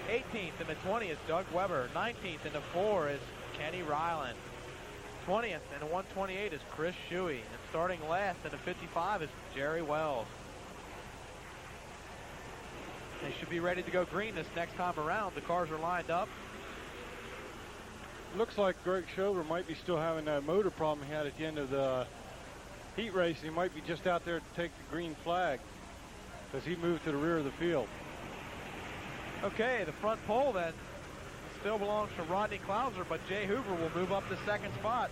18th in the 20 is Doug Weber. 19th in the 4 is Kenny Ryland. 20th in the 128 is Chris Shuey. And starting last in the 55 is Jerry Wells. They should be ready to go green this next time around. The cars are lined up. Looks like Greg Shover might be still having that motor problem he had at the end of the heat race. He might be just out there to take the green flag, because he moved to the rear of the field. Okay, the front pole then still belongs to Rodney Klauser, but Jay Hoover will move up to second spot.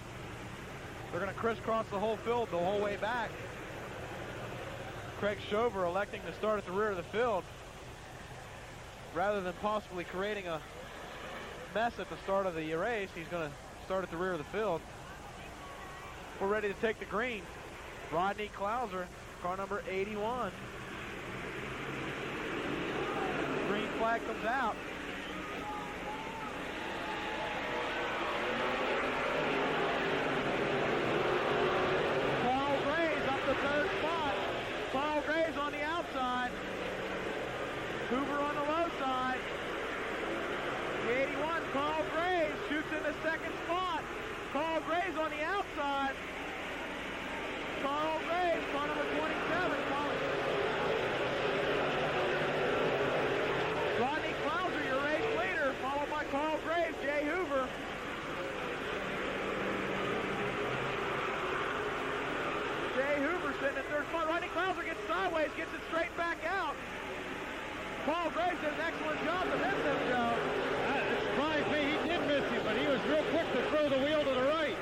They're going to crisscross the whole field the whole way back. Craig Shover electing to start at the rear of the field rather than possibly creating a mess at the start of the race. He's going to start at the rear of the field. We're ready to take the green. Rodney Klauser, car number 81. Green flag comes out. Carl Graves up the third spot. Carl Graves on the outside. Hoover on the low side. The 81, Carl Graves shoots in the second spot. Carl Graves on the outside. Carl Jay Hoover sitting in third spot. Rodney Klauser gets sideways, gets it straight back out. Paul Graves did an excellent job to miss him, Joe. It surprised me. He did miss him, but he was real quick to throw the wheel to the right.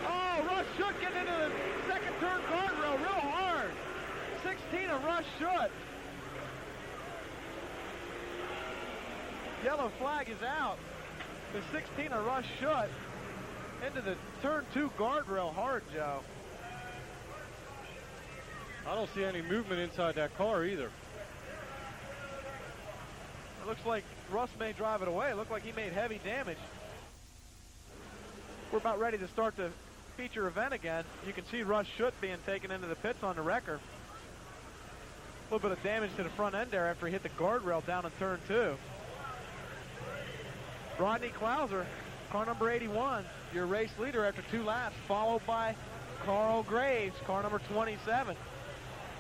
Oh, Russ Schutt getting into the second turn guardrail real hard. 16 of Russ Schutt. Yellow flag is out. The 16 of Russ Schutt into the turn 2 guardrail hard, Joe. I don't see any movement inside that car either. It looks like Russ may drive it away. It looked like he made heavy damage. We're about ready to start the feature event again. You can see Russ Schutt being taken into the pits on the wrecker. A little bit of damage to the front end there after he hit the guardrail down in turn 2. Rodney Klauser, car number 81, your race leader after 2 laps, followed by Carl Graves, car number 27.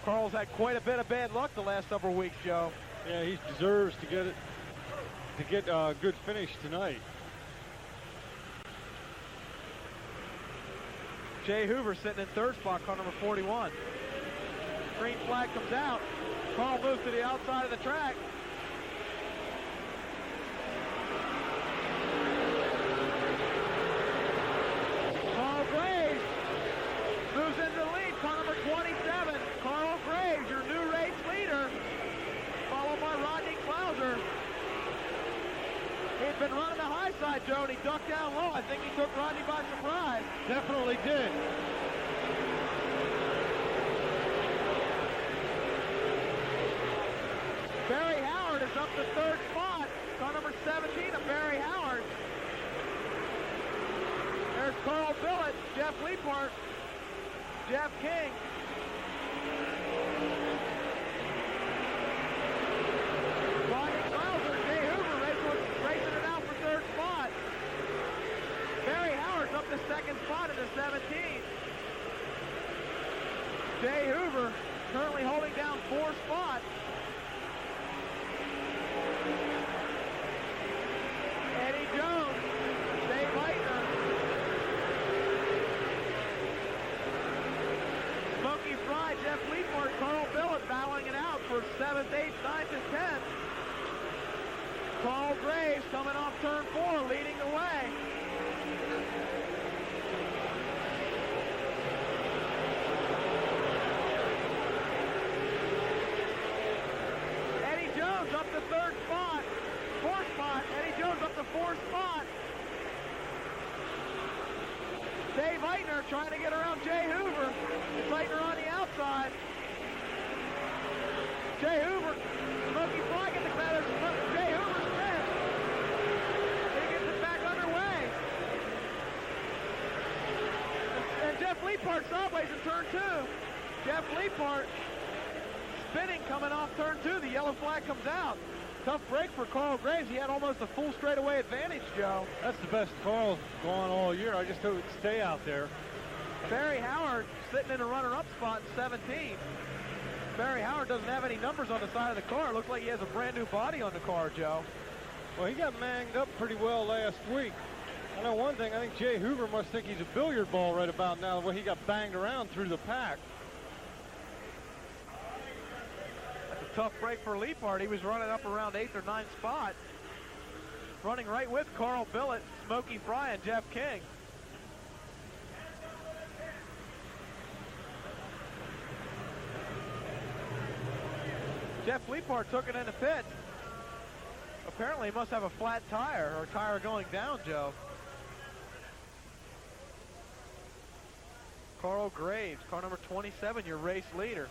Carl's had quite a bit of bad luck the last several weeks, Joe. Yeah, he deserves to get a good finish tonight. Jay Hoover sitting in third spot, car number 41. Green flag comes out. Carl moves to the outside of the track. Carl Graves moves into the lead, car number 27. Carl Graves, your new race leader, followed by Rodney Klauser. He had been running the high side, Joe, and he ducked down low. I think he took Rodney by surprise. Definitely did. Barry Howard is up to third spot. Car number 17 of Barry Howard. There's Carl Billett, Jeff Leapart, Jeff King. Rodney Klauser, Jay Hoover racing it out for third spot. Barry Howard's up to second spot in the 17. Jay Hoover currently holding down 4 spots. Eddie Jones, Dave Leitner, Smokey Fry, Jeff Leapart, Carl Billett battling it out for 7th, 8th, 9th, and 10th. Carl Graves coming off turn 4, leading the way. Eddie Jones up to third spot. 4th spot. Eddie Jones up to 4th spot. Dave Leitner trying to get around Jay Hoover. Leitner on the outside. Jay Hoover, Smokey Fly gets the better. Jay Hoover's fifth. He gets it back underway. And Jeff Leapart sideways in turn 2. Jeff Leapart spinning coming off turn 2. The yellow flag comes out. Tough break for Carl Graves. He had almost a full straightaway advantage, Joe. That's the best Carl's gone all year. I just hope it would stay out there. Barry Howard sitting in a runner-up spot in 17. Barry Howard doesn't have any numbers on the side of the car. It looks like he has a brand new body on the car, Joe. Well, he got manged up pretty well last week. I know one thing. I think Jay Hoover must think he's a billiard ball right about now, the way he got banged around through the pack. Tough break for Leapart. He was running up around 8th or 9th spot. Running right with Carl Billett, Smokey Fry, and Jeff King. Jeff Leapart took it in the pit. Apparently he must have a flat tire or tire going down, Joe. Carl Graves, car number 27, your race leader.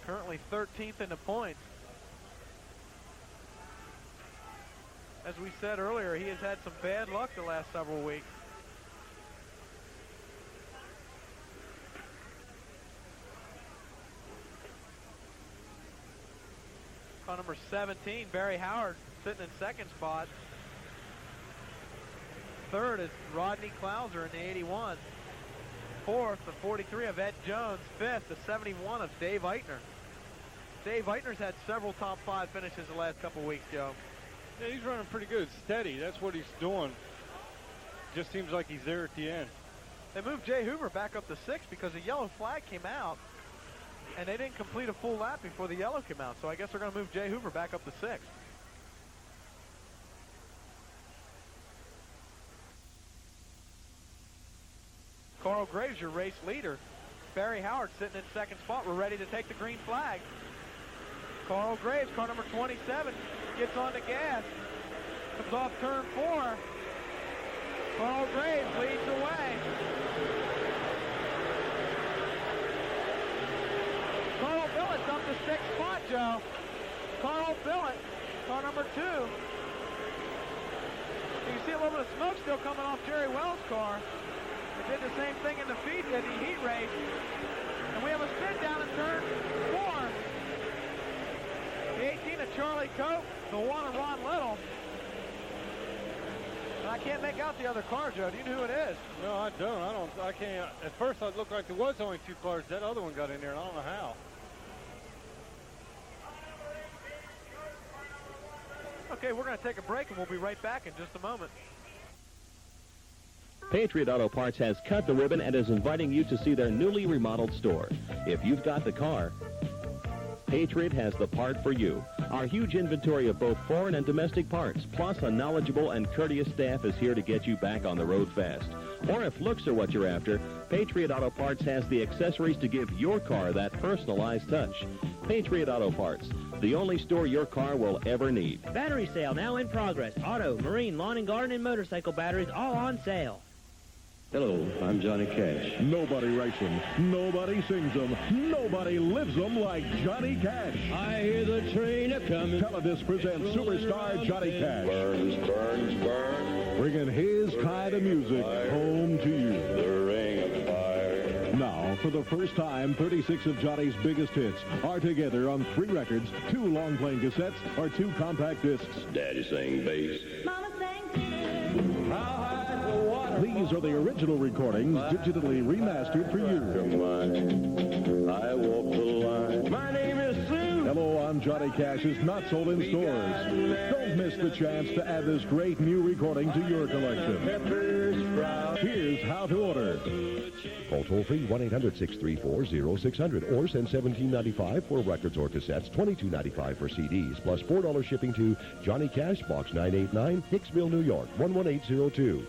Currently 13th in the points. As we said earlier, he has had some bad luck the last several weeks. Car number 17, Barry Howard, sitting in second spot. Third is Rodney Klauser in the 81. Fourth, the 43 of Ed Jones. Fifth, the 71 of Dave Eitner. Dave Eitner's had several top 5 finishes the last couple weeks, Joe. Yeah, he's running pretty good, steady. That's what he's doing. Just seems like he's there at the end. They moved Jay Hoover back up to 6 because a yellow flag came out, and they didn't complete a full lap before the yellow came out. So I guess they're going to move Jay Hoover back up to 6. Carl Graves, your race leader. Barry Howard sitting in second spot. We're ready to take the green flag. Carl Graves, car number 27, gets on the gas. Comes off turn 4. Carl Graves leads the way. Carl Billett's up to 6th spot, Joe. Carl Billett, car number 2. You can see a little bit of smoke still coming off Jerry Wells' car. They did the same thing in the heat race. And we have a spin down in turn 4. The 18 of Charlie Cope, the 1 of Ron Little. And I can't make out the other car, Joe. Do you know who it is? No, I don't. I can't. At first, it looked like there was only 2 cars. That other one got in there, and I don't know how. Okay, we're going to take a break, and we'll be right back in just a moment. Patriot Auto Parts has cut the ribbon and is inviting you to see their newly remodeled store. If you've got the car, Patriot has the part for you. Our huge inventory of both foreign and domestic parts, plus a knowledgeable and courteous staff is here to get you back on the road fast. Or if looks are what you're after, Patriot Auto Parts has the accessories to give your car that personalized touch. Patriot Auto Parts, the only store your car will ever need. Battery sale now in progress. Auto, marine, lawn and garden, and motorcycle batteries all on sale. Hello, I'm Johnny Cash. Nobody writes them, nobody sings them, nobody lives them like Johnny Cash. I hear the train a-coming. Televis presents superstar Johnny Cash. Burns, burns, burns. Bringing his kind of music home to you. The ring of fire. Now, for the first time, 36 of Johnny's biggest hits are together on 3 records, 2 long-playing cassettes, or 2 compact discs. Daddy sang bass. Mama sang. These are the original recordings, digitally remastered for you. I walk the line. My name is Sue. Hello, I'm Johnny Cash is not sold in stores. Don't miss the chance to add this great new recording to your collection. Here's how to order. Call toll-free 1-800-634-0600 or send $17.95 for records or cassettes, $22.95 for CDs, plus $4 shipping to Johnny Cash, Box 989, Hicksville, New York, 11802.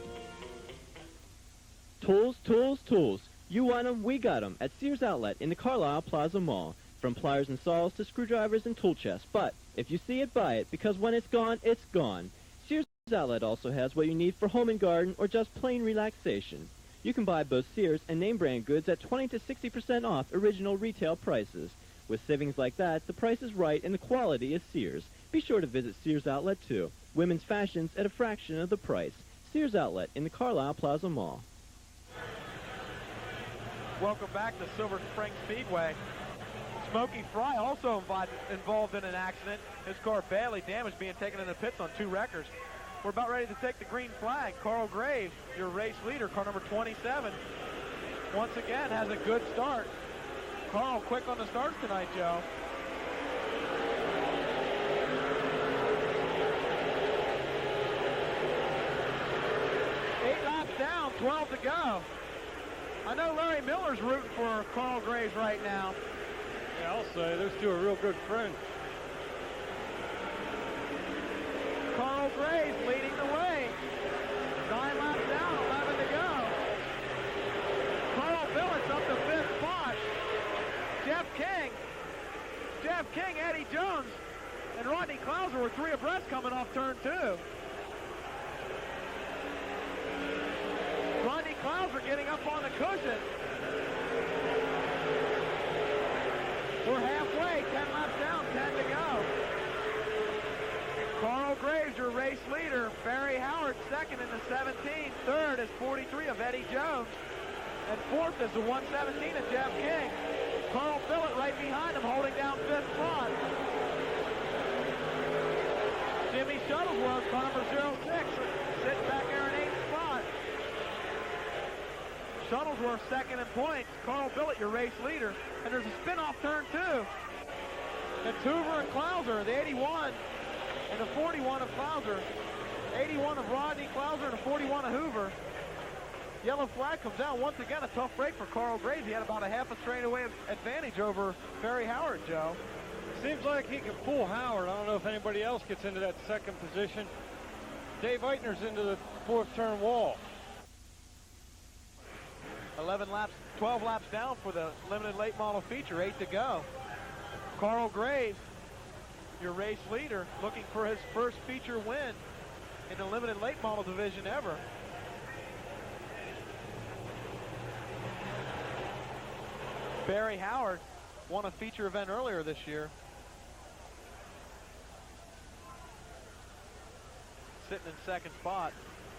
Tools, tools, tools. You want them, we got them at Sears Outlet in the Carlisle Plaza Mall. From pliers and saws to screwdrivers and tool chests. But if you see it, buy it, because when it's gone, it's gone. Sears Outlet also has what you need for home and garden or just plain relaxation. You can buy both Sears and name brand goods at 20 to 60% off original retail prices. With savings like that, the price is right and the quality is Sears. Be sure to visit Sears Outlet too. Women's fashions at a fraction of the price. Sears Outlet in the Carlisle Plaza Mall. Welcome back to Silver Spring Speedway. Smokey Fry also involved in an accident. His car badly damaged, being taken in the pits on 2 wreckers. We're about ready to take the green flag. Carl Graves, your race leader, car number 27, once again has a good start. Carl quick on the starts tonight, Joe. Eight laps down, 12 to go. I know Larry Miller's rooting for Carl Graves right now. Yeah, I'll say those 2 are real good friends. Carl Graves leading the way. 9 laps down, 11 to go. Carl Billett's up to 5th spot. Jeff King, Eddie Jones, and Rodney Klauser were 3 abreast coming off turn 2. Rodney Klauser getting up on the cushion. We're halfway, 10 laps down, 10 to go. Carl Graves, your race leader. Barry Howard, second in the 17. Third is 43 of Eddie Jones. And fourth is the 117 of Jeff King. Carl Billett right behind him, holding down 5th spot. Jimmy Shuttlesworth, car number 06, sitting back there in 8th spot. Shuttlesworth second in points. Carl Billett, your race leader. And there's a spin off turn 2. It's Hoover and Klauser, the 81 and the 41 of Klauser. 81 of Rodney Klauser and the 41 of Hoover. Yellow flag comes out. Once again, a tough break for Carl Graves. He had about a half a straightaway advantage over Barry Howard, Joe. Seems like he can pull Howard. I don't know if anybody else gets into that second position. Dave Eitner's into the fourth turn wall. 12 laps down for the limited late model feature, 8 to go. Carl Graves, your race leader, looking for his first feature win in the limited late model division ever. Barry Howard won a feature event earlier this year. Sitting in second spot.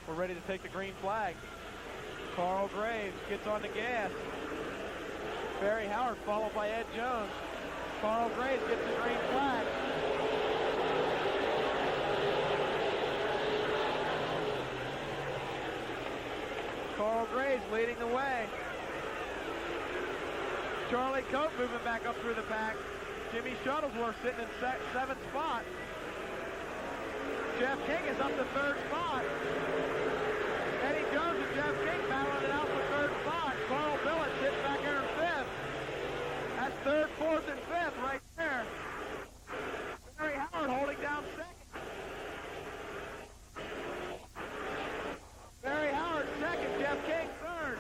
We're ready to take the green flag. Carl Graves gets on the gas. Barry Howard followed by Ed Jones. Carl Graves gets the green flag. Carl Graves leading the way. Charlie Cope moving back up through the pack. Jimmy Shuttlesworth sitting in seventh spot. Jeff King is up to third spot. Eddie Jones and Jeff King battling it out for third spot. Carl Billett sitting back here in fifth. That's third, fourth, and fifth right there. Barry Howard holding down second. Barry Howard second, Jeff King third.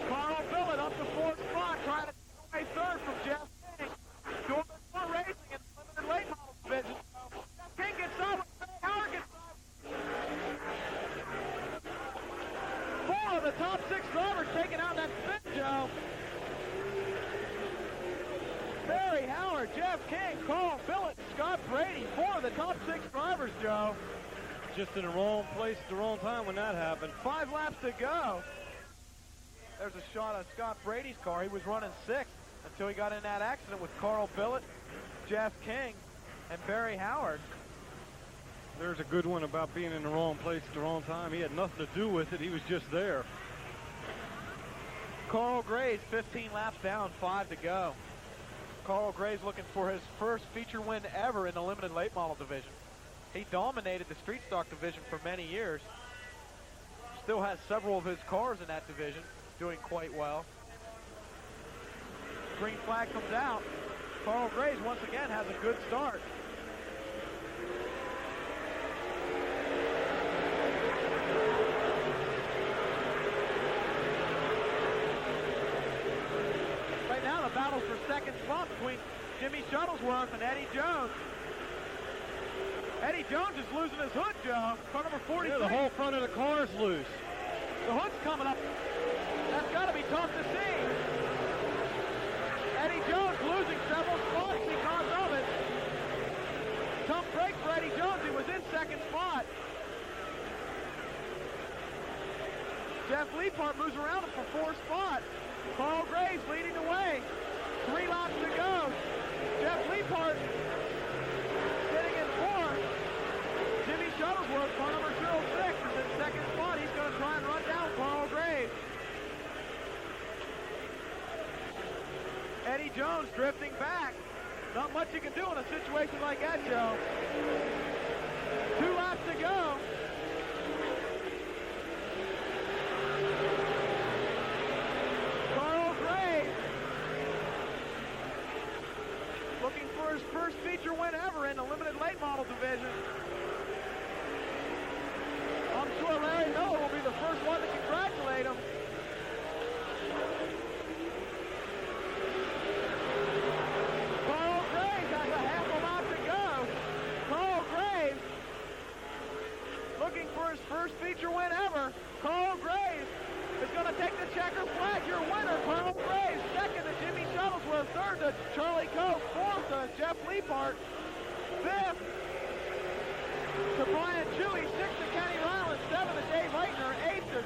Carl Billett up to fourth spot, trying to take away third from Jeff King. Doing more racing in the limited late model division. Jeff King gets over, Barry Howard gets over. 4 of the top 6 drivers taking out that spin, Joe. Barry Howard, Jeff King, Carl Billett, Scott Brady, 4 of the top 6 drivers, Joe. Just in the wrong place at the wrong time when that happened. 5 laps to go. There's a shot of Scott Brady's car. He was running 6th until he got in that accident with Carl Billett, Jeff King, and Barry Howard. There's a good one about being in the wrong place at the wrong time. He had nothing to do with it. He was just there. Carl Graves, 15 laps down, 5 to go. Carl Graves looking for his first feature win ever in the limited late model division. He dominated the street stock division for many years. Still has several of his cars in that division, doing quite well. Green flag comes out. Carl Graves once again has a good start. Right now the battle's for second spot between Jimmy Shuttlesworth and Eddie Jones. Eddie Jones is losing his hood, Joe. Car number 43. Yeah, the whole front of the car is loose. The hood's coming up. That's got to be tough to see. Eddie Jones losing several spots because of it. Tough break for Eddie Jones. He was in second spot. Jeff Leapart moves around him for 4th spot. Carl Graves leading the way. 3 laps to go. Jeff Leapart sitting in 4th. Jimmy Shuttlesworth, car number 06, is in second spot. He's going to try and run down Carl Graves. Eddie Jones drifting back. Not much you can do in a situation like that, Joe. 2 laps to go. Carl Graves looking for his first feature win ever in the limited late model division. I'm sure Larry Miller will be the first one to congratulate him. Carl Graves has a half a lap to go. Carl Graves looking for his first feature win ever. Carl Graves is going to take the checker flag. Your winner, Carl Graves. Second to Jimmy Shuttlesworth. Third to Charlie Cope. Fourth to Jeff Leapart. Fifth to Brian Chewy. Sixth to Kenny Ryland. Seventh to Dave Eitner. Eighth to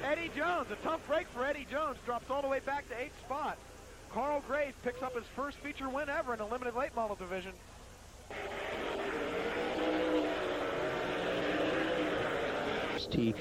Eddie Jones. A tough break for Eddie Jones. Drops all the way back to 8th spot. Carl Graves picks up his first feature win ever in the limited late model division. You